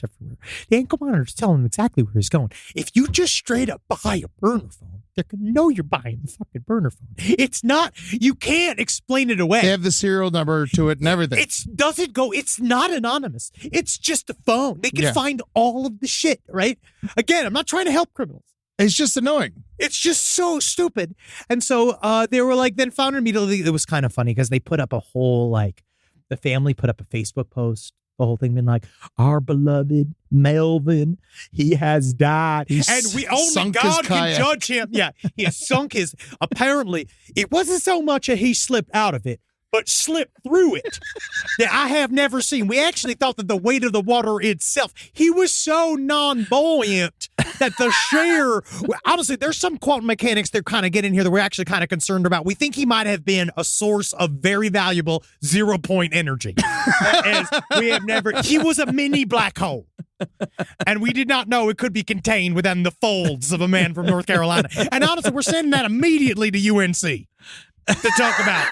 everywhere. The ankle monitor's telling him exactly where he's going. If you just straight up buy a burner phone, they're gonna know you're buying the fucking burner phone. It's not, you can't explain it away. They have the serial number to it and everything. It's not anonymous. It's just a phone. They can Yeah. find all of the shit, right? Again, I'm not trying to help criminals. It's just annoying. It's just so stupid. And so they were like, then found immediately. It was kind of funny because they put up a whole, like, the family put up a Facebook post, the whole thing being like, our beloved Melvin, he has died. He's and we only sunk his God can kayak. judge him. Yeah, he has sunk his, apparently, it wasn't so much a he slipped out of it, but slipped through it that I have never seen. We actually thought that the weight of the water itself, he was so non-buoyant that the share, honestly, there's some quantum mechanics they're kind of getting here that we're actually kind of concerned about. We think he might have been a source of very valuable 0-point energy. As we have never, he was a mini black hole. And we did not know it could be contained within the folds of a man from North Carolina. And honestly, we're sending that immediately to UNC to talk about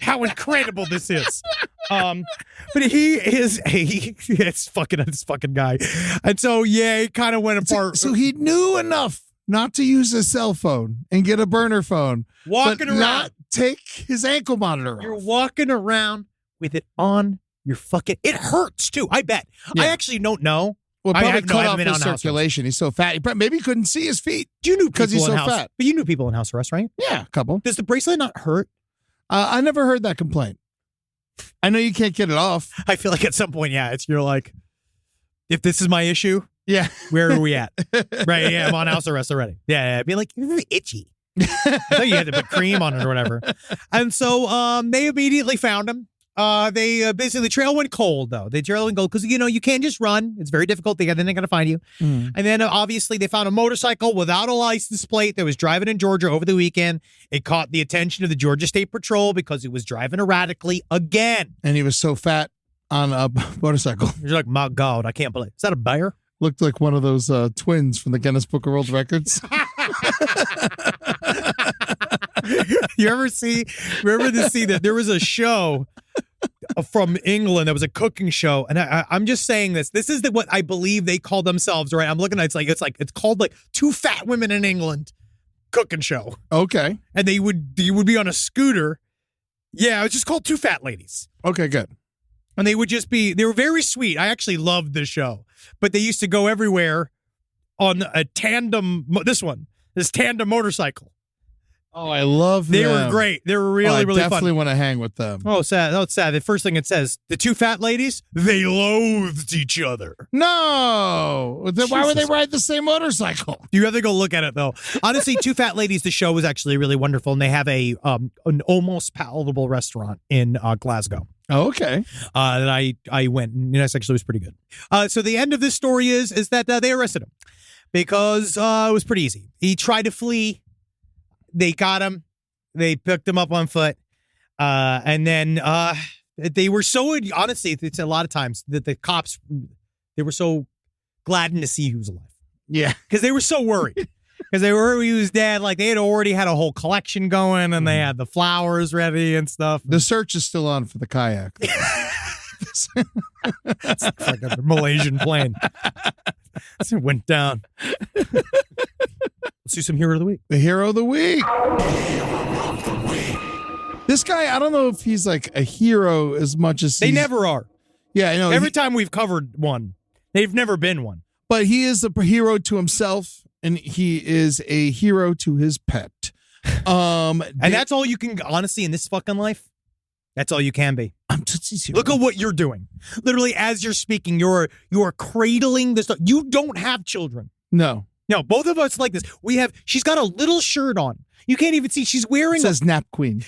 how incredible this is. But he is it's fucking this fucking guy. And so yeah, it kind of went apart. So he knew enough not to use his cell phone and get a burner phone. Walking but around. not take his ankle monitor You're off. walking around with it on your fucking, it hurts too, I bet. Yeah. I actually don't know. Well, I probably have no- I cut haven't off been his on house arrest. circulation. He's so fat. Maybe he couldn't see his feet. You knew Because people he's in so house, fat. but you knew people in house arrest, right? Yeah, a couple. Does the bracelet not hurt? I never heard that complaint. I know you can't get it off. I feel like at some point, yeah, you're like, if this is my issue, Yeah. where are we at? Right, yeah, I'm on house arrest already. Yeah, I'd be like, this is itchy. I thought you had to put cream on it or whatever. And so they immediately found him. They basically, the trail went cold, though. The trail went cold because, you know, you can't just run. It's very difficult. Then they're going to find you. And then, obviously, they found a motorcycle without a license plate that was driving in Georgia over the weekend. It caught the attention of the Georgia State Patrol because he was driving erratically again. And he was so fat on a motorcycle. You're like, my God, I can't believe. Is that a bear? Looked like one of those twins from the Guinness Book of World Records. You remember to see that there was a show from England that was a cooking show, and I'm just saying this is what I believe they call themselves, right? I'm looking at it's called like Two Fat Women in England cooking show, Okay. and you would be on a scooter. Yeah, it's just called Two Fat Ladies, Okay, good. and they were very sweet. I actually loved the show, but they used to go everywhere on a tandem. This tandem motorcycle. Oh, I love They them. were great. They were really, I really definitely fun. want to hang with them. Oh, sad. Oh, it's sad. The first thing it says, the two fat ladies, they loathed each other. No. Then why would they ride the same motorcycle? You have to go look at it, though. Honestly, Two Fat Ladies, the show was actually really wonderful, and they have an almost palatable restaurant in Glasgow. Oh, okay. That I went, and it actually was pretty good. So the end of this story is that they arrested him because it was pretty easy. He tried to flee. They got him. They picked him up on foot. And then they were so, honestly, it's a lot of times that the cops, they were so glad to see he was alive. Yeah. Because they were so worried. Because they were worried he was dead. Like, they had already had a whole collection going, and they had the flowers ready and stuff. The search is still on for the kayak. It's like a Malaysian plane. It went down. Let's do some Hero of the Week. The Hero of the Week. This guy, I don't know if he's like a hero as much as They never are. Yeah, I know. Every time we've covered one, they've never been one. But he is a hero to himself, and he is a hero to his pet. And that's all you can, honestly, in this fucking life. That's all you can be. I'm Tootsie's hero. Look at what you're doing. Literally, as you're speaking, you're cradling this. You don't have children. No. No, both of us like this. She's got a little shirt on. You can't even see. She's wearing It says nap queen.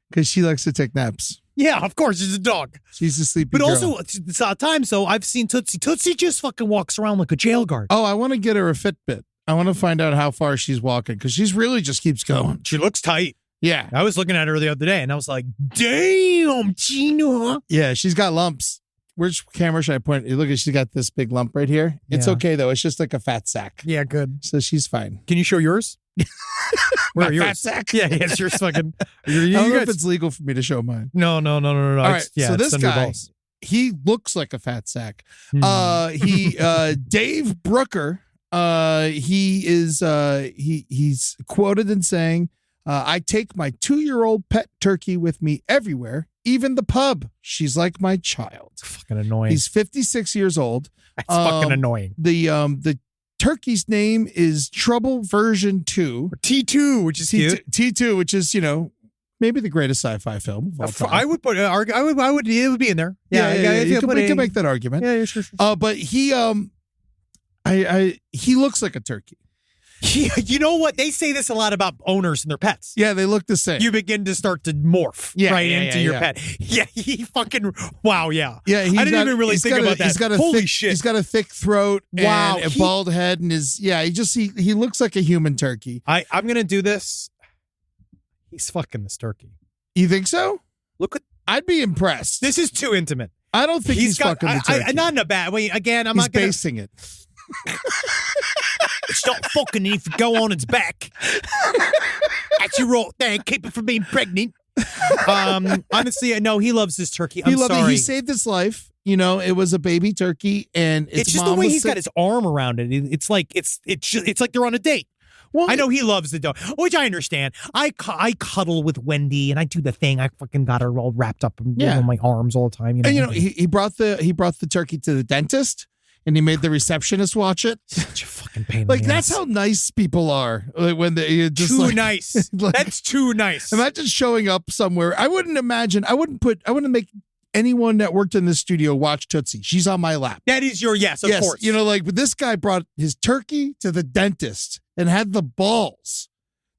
Because she likes to take naps. Yeah, of course, she's a dog. She's a sleepy But girl. also, it's odd times, so I've seen Tootsie. Tootsie just fucking walks around like a jail guard. Oh, I want to get her a Fitbit. I want to find out how far she's walking because she's really just keeps going. She looks tight. Yeah. I was looking at her the other day, and I was like, damn, Gina. Yeah, she's got lumps. Which camera should I point? Look at she's got this big lump right here. It's Yeah. okay though. It's just like a fat sack. Yeah, good. So she's fine. Can you show yours? Where are My yours? fat sack? Yeah, yes, yours fucking. I don't know if guys- it's legal for me to show mine. No. All right, Yeah, so it's this under your guy, balls. he looks like a fat sack. Hmm. Dave Brooker, he's quoted in saying, I take my 2-year-old pet turkey with me everywhere, even the pub. She's like my child. Fucking annoying. He's 56 years old. That's fucking annoying. The turkey's name is Trouble Version 2. T2, which is cute. T2, which is, maybe the greatest sci-fi film of all time. I would put. It would be in there. You can make that argument. Yeah, sure. But he looks like a turkey. You know what? They say this a lot about owners and their pets. Yeah, they look the same. You begin to start to morph into your pet. Yeah, he fucking. Wow, yeah. Yeah, I didn't even really think about that. He's got a Holy thick, shit. He's got a thick throat. Wow, and a bald head, and he looks like a human turkey. I'm gonna do this. He's fucking this turkey. You think so? Look at. I'd be impressed. This is too intimate. I don't think he's got, fucking the turkey. not in a bad way. Again, I'm he's not gonna. basing it. It's not fucking if you go on its back. That's your right there. Keep it from being pregnant. Honestly, I know he loves this turkey. I'm sorry. He saved his life. It was a baby turkey, and It's just the way he's got his arm around it. It's like they're on a date. Well, I know he loves the dog, which I understand. I cuddle with Wendy, and I do the thing. I fucking got her all wrapped up in my arms all the time. And he brought the turkey to the dentist, and he made the receptionist watch it. Such a fucking pain. in the That's ass. how nice people are. When they just Too nice. That's too nice. Imagine showing up somewhere. I wouldn't make anyone that worked in this studio watch Tootsie. She's on my lap. That is your yes, of course. But this guy brought his turkey to the dentist and had the balls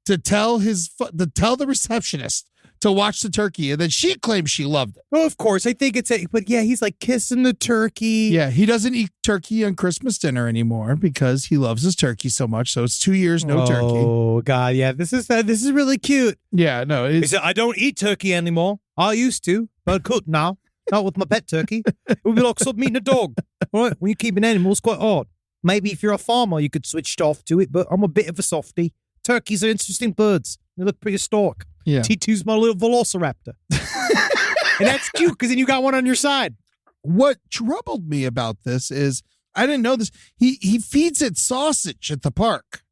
to tell the receptionist to watch the turkey, and then she claims she loved it. Oh, of course. I think but yeah, he's like kissing the turkey. Yeah, he doesn't eat turkey on Christmas dinner anymore because he loves his turkey so much. So it's 2 years no turkey. Oh God, yeah. This is really cute. Yeah, no. He said, I don't eat turkey anymore. I used to, but I could now. Not with my pet turkey. It would be like something eating a dog. All right, when you keep an animal, it's quite hard. Maybe if you're a farmer, you could switch off to it, but I'm a bit of a softie. Turkeys are interesting birds. They look prehistoric. Yeah. T2's my little velociraptor. And that's cute because then you got one on your side. What troubled me about this is I didn't know this. He feeds it sausage at the park.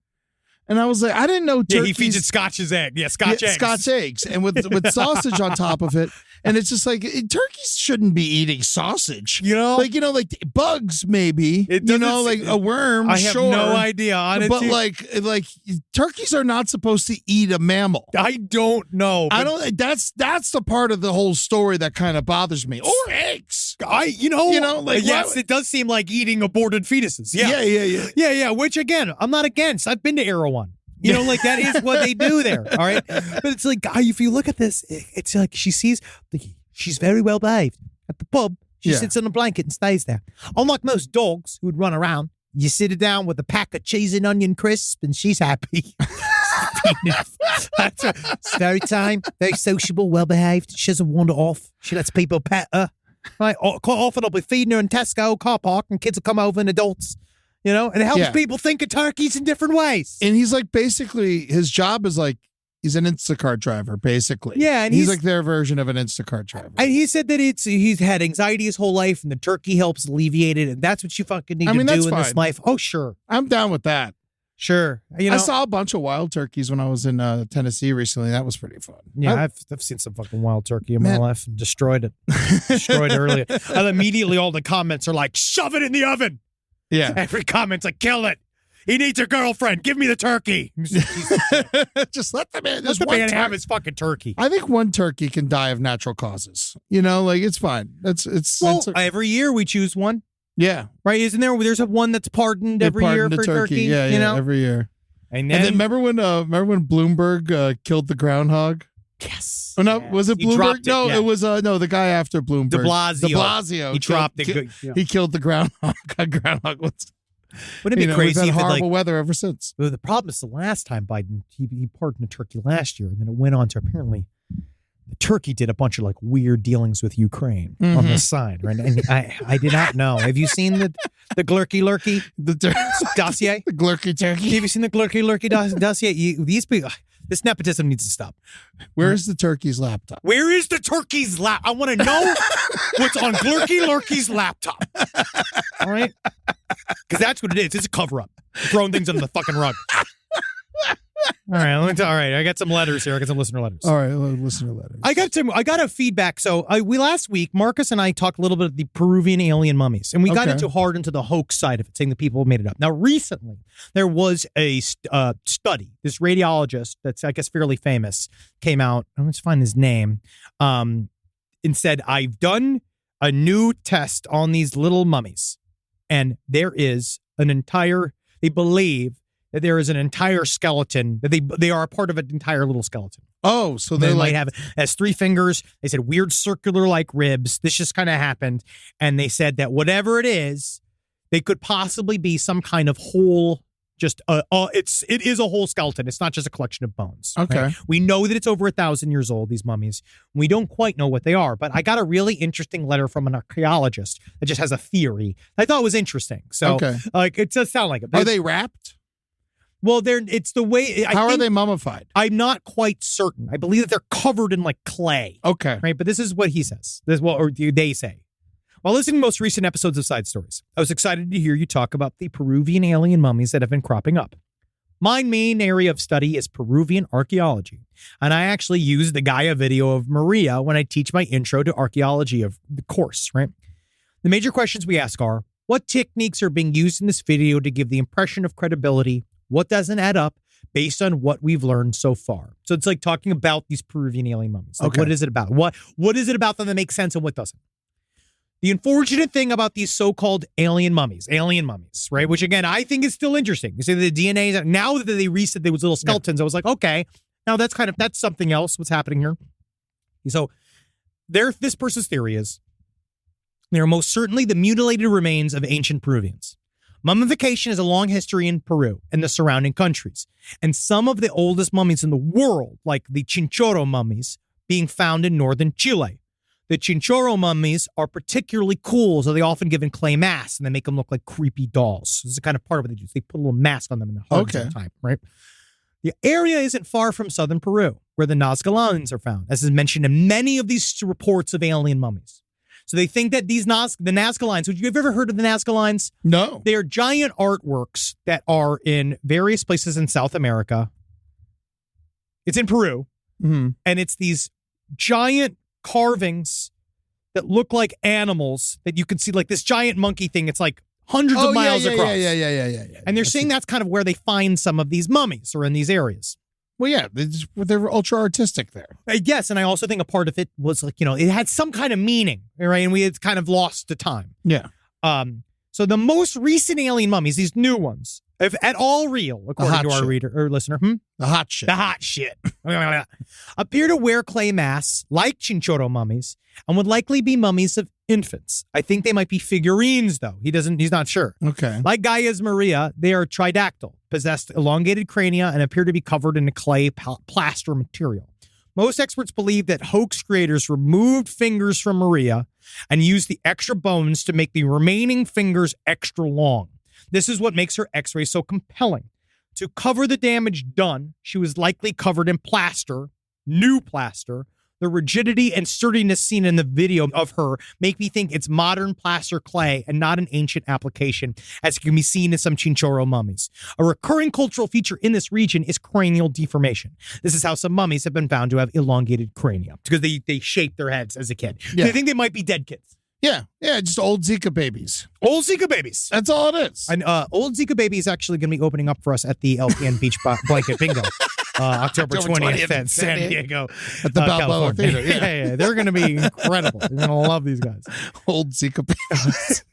And I was like, I didn't know Yeah, turkeys. he feeds it Scotch's egg. Yeah, Scotch eggs. Scotch eggs, and with sausage on top of it. And it's just like turkeys shouldn't be eating sausage. Like bugs maybe. Like a worm. I have sure. no idea, honestly. But like turkeys are not supposed to eat a mammal. I don't know. I don't. That's the part of the whole story that kind of bothers me. Or eggs. Yes, it does seem like eating aborted fetuses. Yeah. Which again, I'm not against. I've been to Erewhon. That is what they do there. All right. But it's like, if you look at this, it's like she's very well behaved at the pub. She sits on a blanket and stays there. Unlike most dogs who would run around, you sit her down with a pack of cheese and onion crisps and she's happy. It's very tame, very sociable, well behaved. She doesn't wander off. She lets people pet her. Right. Quite often I'll be feeding her in Tesco car park and kids will come over and adults. And it helps people think of turkeys in different ways. And he's like, basically, his job is like, he's an Instacart driver, basically. Yeah, and he's like their version of an Instacart driver. And he said that he's had anxiety his whole life, and the turkey helps alleviate it, and that's what you fucking need to do in this life. Oh, sure. I'm down with that. Sure. I saw a bunch of wild turkeys when I was in Tennessee recently. That was pretty fun. Yeah, I've seen some fucking wild turkey in my life and destroyed it. Destroyed it earlier. And immediately all the comments are like, shove it in the oven. Yeah. Every comment's like, kill it. He needs a girlfriend. Give me the turkey. Just let the man. Let the man have his fucking turkey. I think one turkey can die of natural causes. It's fine. It's every year we choose one. Yeah. Right? Isn't there? There's one that's pardoned every year for turkey. Yeah, every year. And then remember when Bloomberg killed the groundhog? Yes. Oh, no, was it Bloomberg? No, it was the guy after Bloomberg. De Blasio. He dropped it. He killed the groundhog. Groundhog was. Wouldn't it be crazy? We've had if horrible weather ever since. Well, the problem is the last time Biden he pardoned a turkey last year, and then it went on to apparently the turkey did a bunch of weird dealings with Ukraine on the side, right? And I did not know. Have you seen the Glurky Lurky dossier? The Glurky turkey. Have you seen the Glurky Lurky dossier? These people. This nepotism needs to stop. Where is the turkey's laptop? Where is the turkey's laptop? I want to know what's on Glurky Lurky's laptop. All right? Because that's what it is. It's a cover-up. Throwing things under the fucking rug. All right. I got some letters here. I got some listener letters. All right, listener letters. I got a feedback. So last week, Marcus and I talked a little bit of the Peruvian alien mummies, and we got into the hoax side of it, saying the people made it up. Now, recently, there was a study. This radiologist that's, I guess, fairly famous came out. Let's find his name. And said, I've done a new test on these little mummies, and there is they believe that there is an entire skeleton, that they are a part of an entire little skeleton. Oh, so they might have, has 3 fingers. They said weird circular-like ribs. This just kind of happened. And they said that whatever it is, they could possibly be some kind of whole, it is a whole skeleton. It's not just a collection of bones. Okay. Right? We know that it's over 1,000 years old, these mummies. We don't quite know what they are, but I got a really interesting letter from an archaeologist that just has a theory I thought was interesting. So, it does sound like it. Are they wrapped? Well, it's the way. How are they mummified? I'm not quite certain. I believe that they're covered in clay. Okay. Right. But this is what he says. Or they say. While listening to most recent episodes of Side Stories, I was excited to hear you talk about the Peruvian alien mummies that have been cropping up. My main area of study is Peruvian archaeology, and I actually use the Gaia video of Maria when I teach my intro to archaeology of the course, right? The major questions we ask are, what techniques are being used in this video to give the impression of credibility? What doesn't add up based on what we've learned so far? So it's like talking about these Peruvian alien mummies. What is it about? What is it about them that makes sense and what doesn't? The unfortunate thing about these so-called alien mummies, right? Which again, I think is still interesting. You see the DNA, now that they reset those little skeletons, I was like, okay, now that's something else. What's happening here? So this person's theory is they are most certainly the mutilated remains of ancient Peruvians. Mummification has a long history in Peru and the surrounding countries, and some of the oldest mummies in the world, like the Chinchorro mummies, being found in northern Chile. The Chinchorro mummies are particularly cool, so they often give in clay masks, and they make them look like creepy dolls. This is kind of part of what they do. They put a little mask on them in the heart all the time, right? The area isn't far from southern Peru, where the Nazca lions are found, as is mentioned in many of these reports of alien mummies. So they think that the Nazca lines, would you have ever heard of the Nazca lines? No. They are giant artworks that are in various places in South America. It's in Peru. Mm-hmm. And it's these giant carvings that look like animals that you can see, like this giant monkey thing. It's like hundreds of miles across. Yeah. And they're saying that's kind of where they find some of these mummies, or in these areas. Well, yeah, they're ultra artistic there. I guess, and I also think a part of it was like, it had some kind of meaning, right? And we had kind of lost the time. Yeah. So the most recent alien mummies, these new ones, if at all real, according to our reader or listener, the hot shit, appear to wear clay masks like chinchorro mummies and would likely be mummies of infants. I think they might be figurines, though. He's not sure. Okay. Like Gaia's Maria, they are tridactyl, possessed elongated crania, and appear to be covered in a clay plaster material. Most experts believe that hoax creators removed fingers from Maria and used the extra bones to make the remaining fingers extra long. This is what makes her x-ray so compelling. To cover the damage done, she was likely covered in plaster, new plaster. The rigidity and sturdiness seen in the video of her make me think it's modern plaster clay and not an ancient application, as can be seen in some chinchorro mummies. A recurring cultural feature in this region is cranial deformation. This is how some mummies have been found to have elongated crania, because they shaped their heads as a kid. Yeah. They think they might be dead kids. Yeah, just old Zika babies. Old Zika babies. That's all it is. And old Zika baby is actually going to be opening up for us at the LPN Beach Blanket Bingo. October 20th at San Diego. At the Balboa California. Theater. Yeah. They're going to be incredible. You're going to love these guys. Old Zika babies.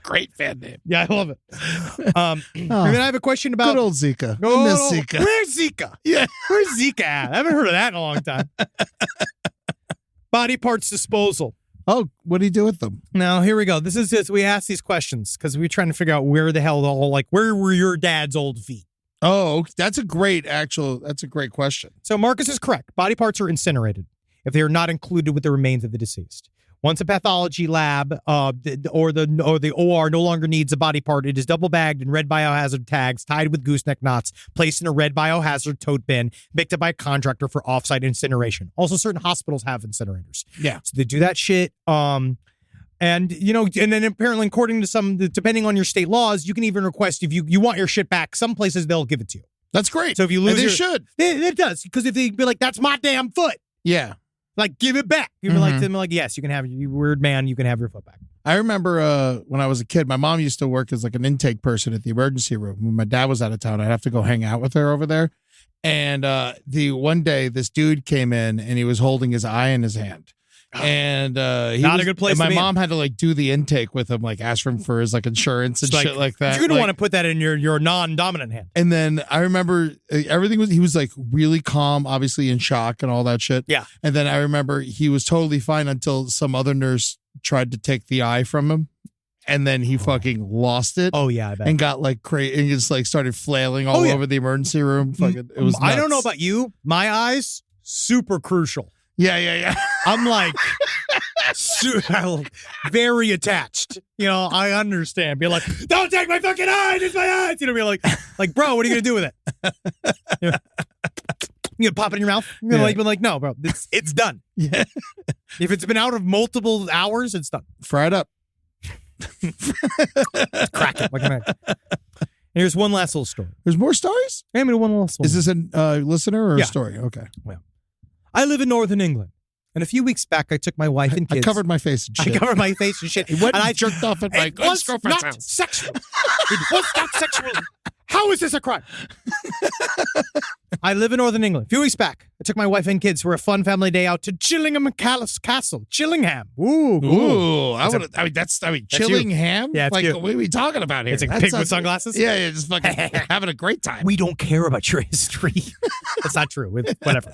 Great fan name. Yeah, I love it. And then I have a question about... Good old Zika. Oh, I miss Zika. Where's Zika? Yeah. Where's Zika at? I haven't heard of that in a long time. Body parts disposal. Oh, what do you do with them? Now, here we go. This is just, we ask these questions because we're trying to figure out where the hell where were your dad's old feet? Oh, that's a great question. So Marcus is correct. Body parts are incinerated if they are not included with the remains of the deceased. Once a pathology lab or the OR no longer needs a body part, it is double bagged in red biohazard tags, tied with gooseneck knots, placed in a red biohazard tote bin, picked up by a contractor for offsite incineration. Also, certain hospitals have incinerators. Yeah. So they do that shit. And then apparently, according to some, depending on your state laws, you can even request if you want your shit back. Some places they'll give it to you. That's great. So if you lose, and they should. It does, because if they be like, "That's my damn foot," Yeah. like, give it back. You'd be like to them, like, "Yes, you can have you weird man. You can have your foot back." I remember when I was a kid, my mom used to work as like an intake person at the emergency room. When my dad was out of town, I'd have to go hang out with her over there. And the one day, this dude came in and he was holding his eye in his hand. And he not was, a good place. My to be mom had to like do the intake with him, like ask him for his like insurance and shit like that. You're gonna like, want to put that in your non-dominant hand. And then I remember he was like really calm, obviously in shock and all that shit. Yeah. And then I remember he was totally fine until some other nurse tried to take the eye from him. And then he fucking lost it. Oh yeah, I bet. And got like crazy and just like started flailing all over the emergency room. Fucking, it was nuts. I don't know about you. My eyes, super crucial. Yeah. I'm like very attached. I understand. Be like, don't take my fucking eyes. It's my eyes. Be like, bro, what are you gonna do with it? You gonna pop it in your mouth? You're gonna be like, no, bro, it's done. Yeah. If it's been out of multiple hours, it's done. Fry it up. Crack it like an egg. Here's one last little story. There's more stories? One last one. Is this a listener or a story? Okay. Well, I live in Northern England, and a few weeks back, I took my wife and kids. I covered my face and shit. And I jerked off at my was girlfriend's not house. sexual. It was not sexual. How is this a crime? I live in Northern England. A few weeks back, I took my wife and kids for a fun family day out to Chillingham Castle. Chillingham. Ooh. Chillingham? Yeah, it's like, cute. what are we talking about here? It's a pig with sunglasses? Yeah, just fucking having a great time. We don't care about your history. That's not true. Whatever.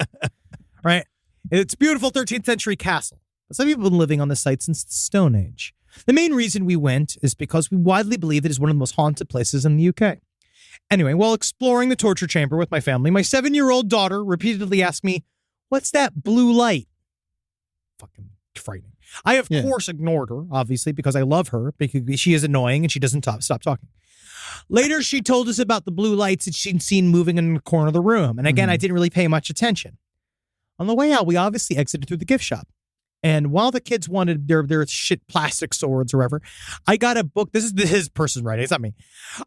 Right? It's a beautiful 13th century castle. Some people have been living on the site since the Stone Age. The main reason we went is because we widely believe it is one of the most haunted places in the UK. Anyway, while exploring the torture chamber with my family, my 7-year-old daughter repeatedly asked me, "What's that blue light?" Fucking frightening. I, of course, ignored her, obviously, because I love her, because she is annoying and she doesn't stop talking. Later, she told us about the blue lights that she'd seen moving in the corner of the room. And again, I didn't really pay much attention. On the way out, we obviously exited through the gift shop. And while the kids wanted their shit plastic swords or whatever, I got a book. This is his person writing. It's not me.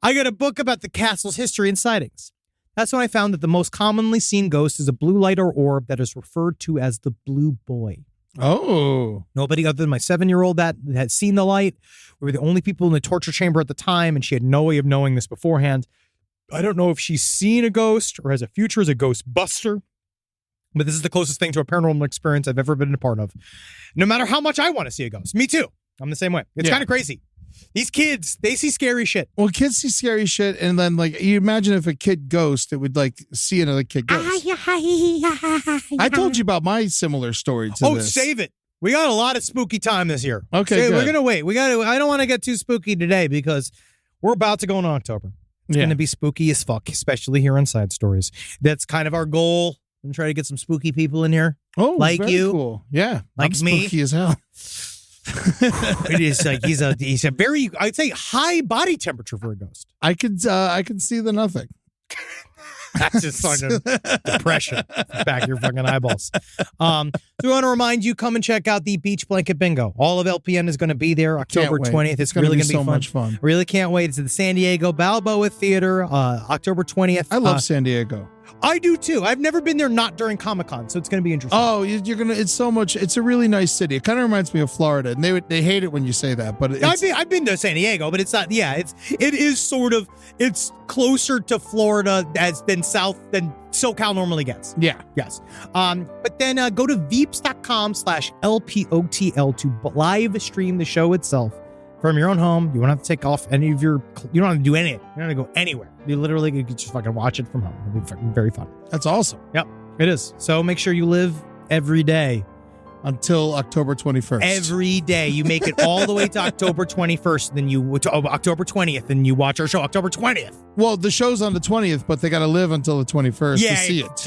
I got a book about the castle's history and sightings. That's when I found that the most commonly seen ghost is a blue light or orb that is referred to as the blue boy. Oh. Nobody other than my 7-year-old that had seen the light. We were the only people in the torture chamber at the time, and she had no way of knowing this beforehand. I don't know if she's seen a ghost or has a future as a ghost buster, but this is the closest thing to a paranormal experience I've ever been a part of. No matter how much I want to see a ghost. Me too. I'm the same way. It's kind of crazy. These kids, they see scary shit. Well, kids see scary shit, and then like you imagine if a kid ghost, it would like see another kid ghost. I told you about my similar story to this. Save it. We got a lot of spooky time this year. Okay, we're good. gonna wait. I don't want to get too spooky today because we're about to go in October. It's gonna be spooky as fuck, especially here on Side Stories. That's kind of our goal. I'm gonna try to get some spooky people in here. Oh, like very you, cool. Yeah, like I'm me. spooky as hell. It is like he's a very, I'd say, high body temperature for a ghost. I could see the nothing. That's just fucking depression back your fucking eyeballs. So we want to remind you, come and check out the Beach Blanket Bingo. All of LPN is going to be there October Can't wait. 20th. It's gonna really be going to be so fun. much fun. Really can't wait. It's at the San Diego Balboa Theater, October 20th. I love San Diego. I do too. I've never been there not during Comic-Con, so it's going to be interesting. Oh, you're gonna. It's so much. It's a really nice city. It kind of reminds me of Florida, and they hate it when you say that. But I've been to San Diego, but it's not. Yeah, it is sort of. It's closer to Florida than SoCal normally gets. Yeah. Yes. But then go to veeps.com/LPOTL to live stream the show itself from your own home. You won't have to take off any of your. You don't have to do anything. You don't have to go anywhere. You literally can just fucking watch it from home. It'll be fucking very fun. That's awesome. Yep, it is. So make sure you live every day. Until October 21st. Every day. You make it all the way to October 21st, then October 20th, and you watch our show October 20th. Well, the show's on the 20th, but they got to live until the 21st to see it.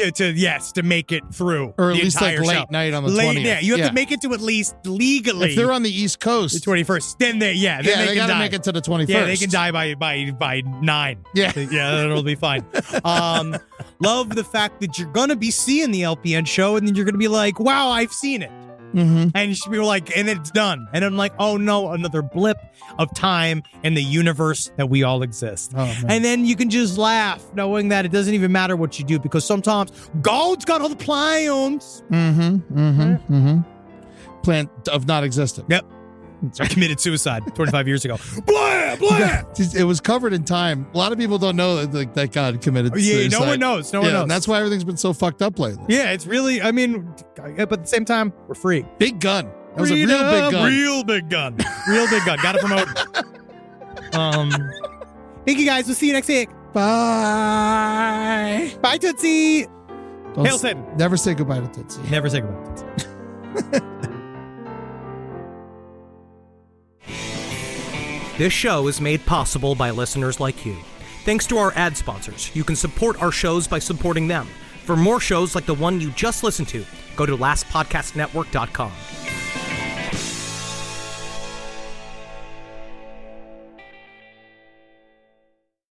To make it through. Or at the least like entire late show. night on the 20th. Yeah, you have to make it to at least legally. If they're on the East Coast. The 21st. Then they they got to make it to the 21st. Yeah, they can die by 9. Yeah. Yeah, it'll be fine. Love the fact that you're going to be seeing the LPN show, and then you're going to be like, wow, I've seen it. Mm-hmm. And you should be like, and it's done. And I'm like, oh no, another blip of time in the universe that we all exist. Oh, man. And then you can just laugh knowing that it doesn't even matter what you do because sometimes God's got all the plans. Plan of not existent. Yep. I committed suicide 25 years ago. Blah, blah. It was covered in time. A lot of people don't know that God committed suicide. No one knows. No one knows. And that's why everything's been so fucked up lately. Yeah, it's really, I mean, but at the same time, we're free. Big gun. That was a real big gun. Real big gun. Real big gun. Got to promote it. Thank you guys. We'll see you next week. Bye. Bye, Tootsie. Hail Satan. Never say goodbye to Tootsie. Never say goodbye to Tootsie. This show is made possible by listeners like you. Thanks to our ad sponsors, you can support our shows by supporting them. For more shows like the one you just listened to, go to lastpodcastnetwork.com.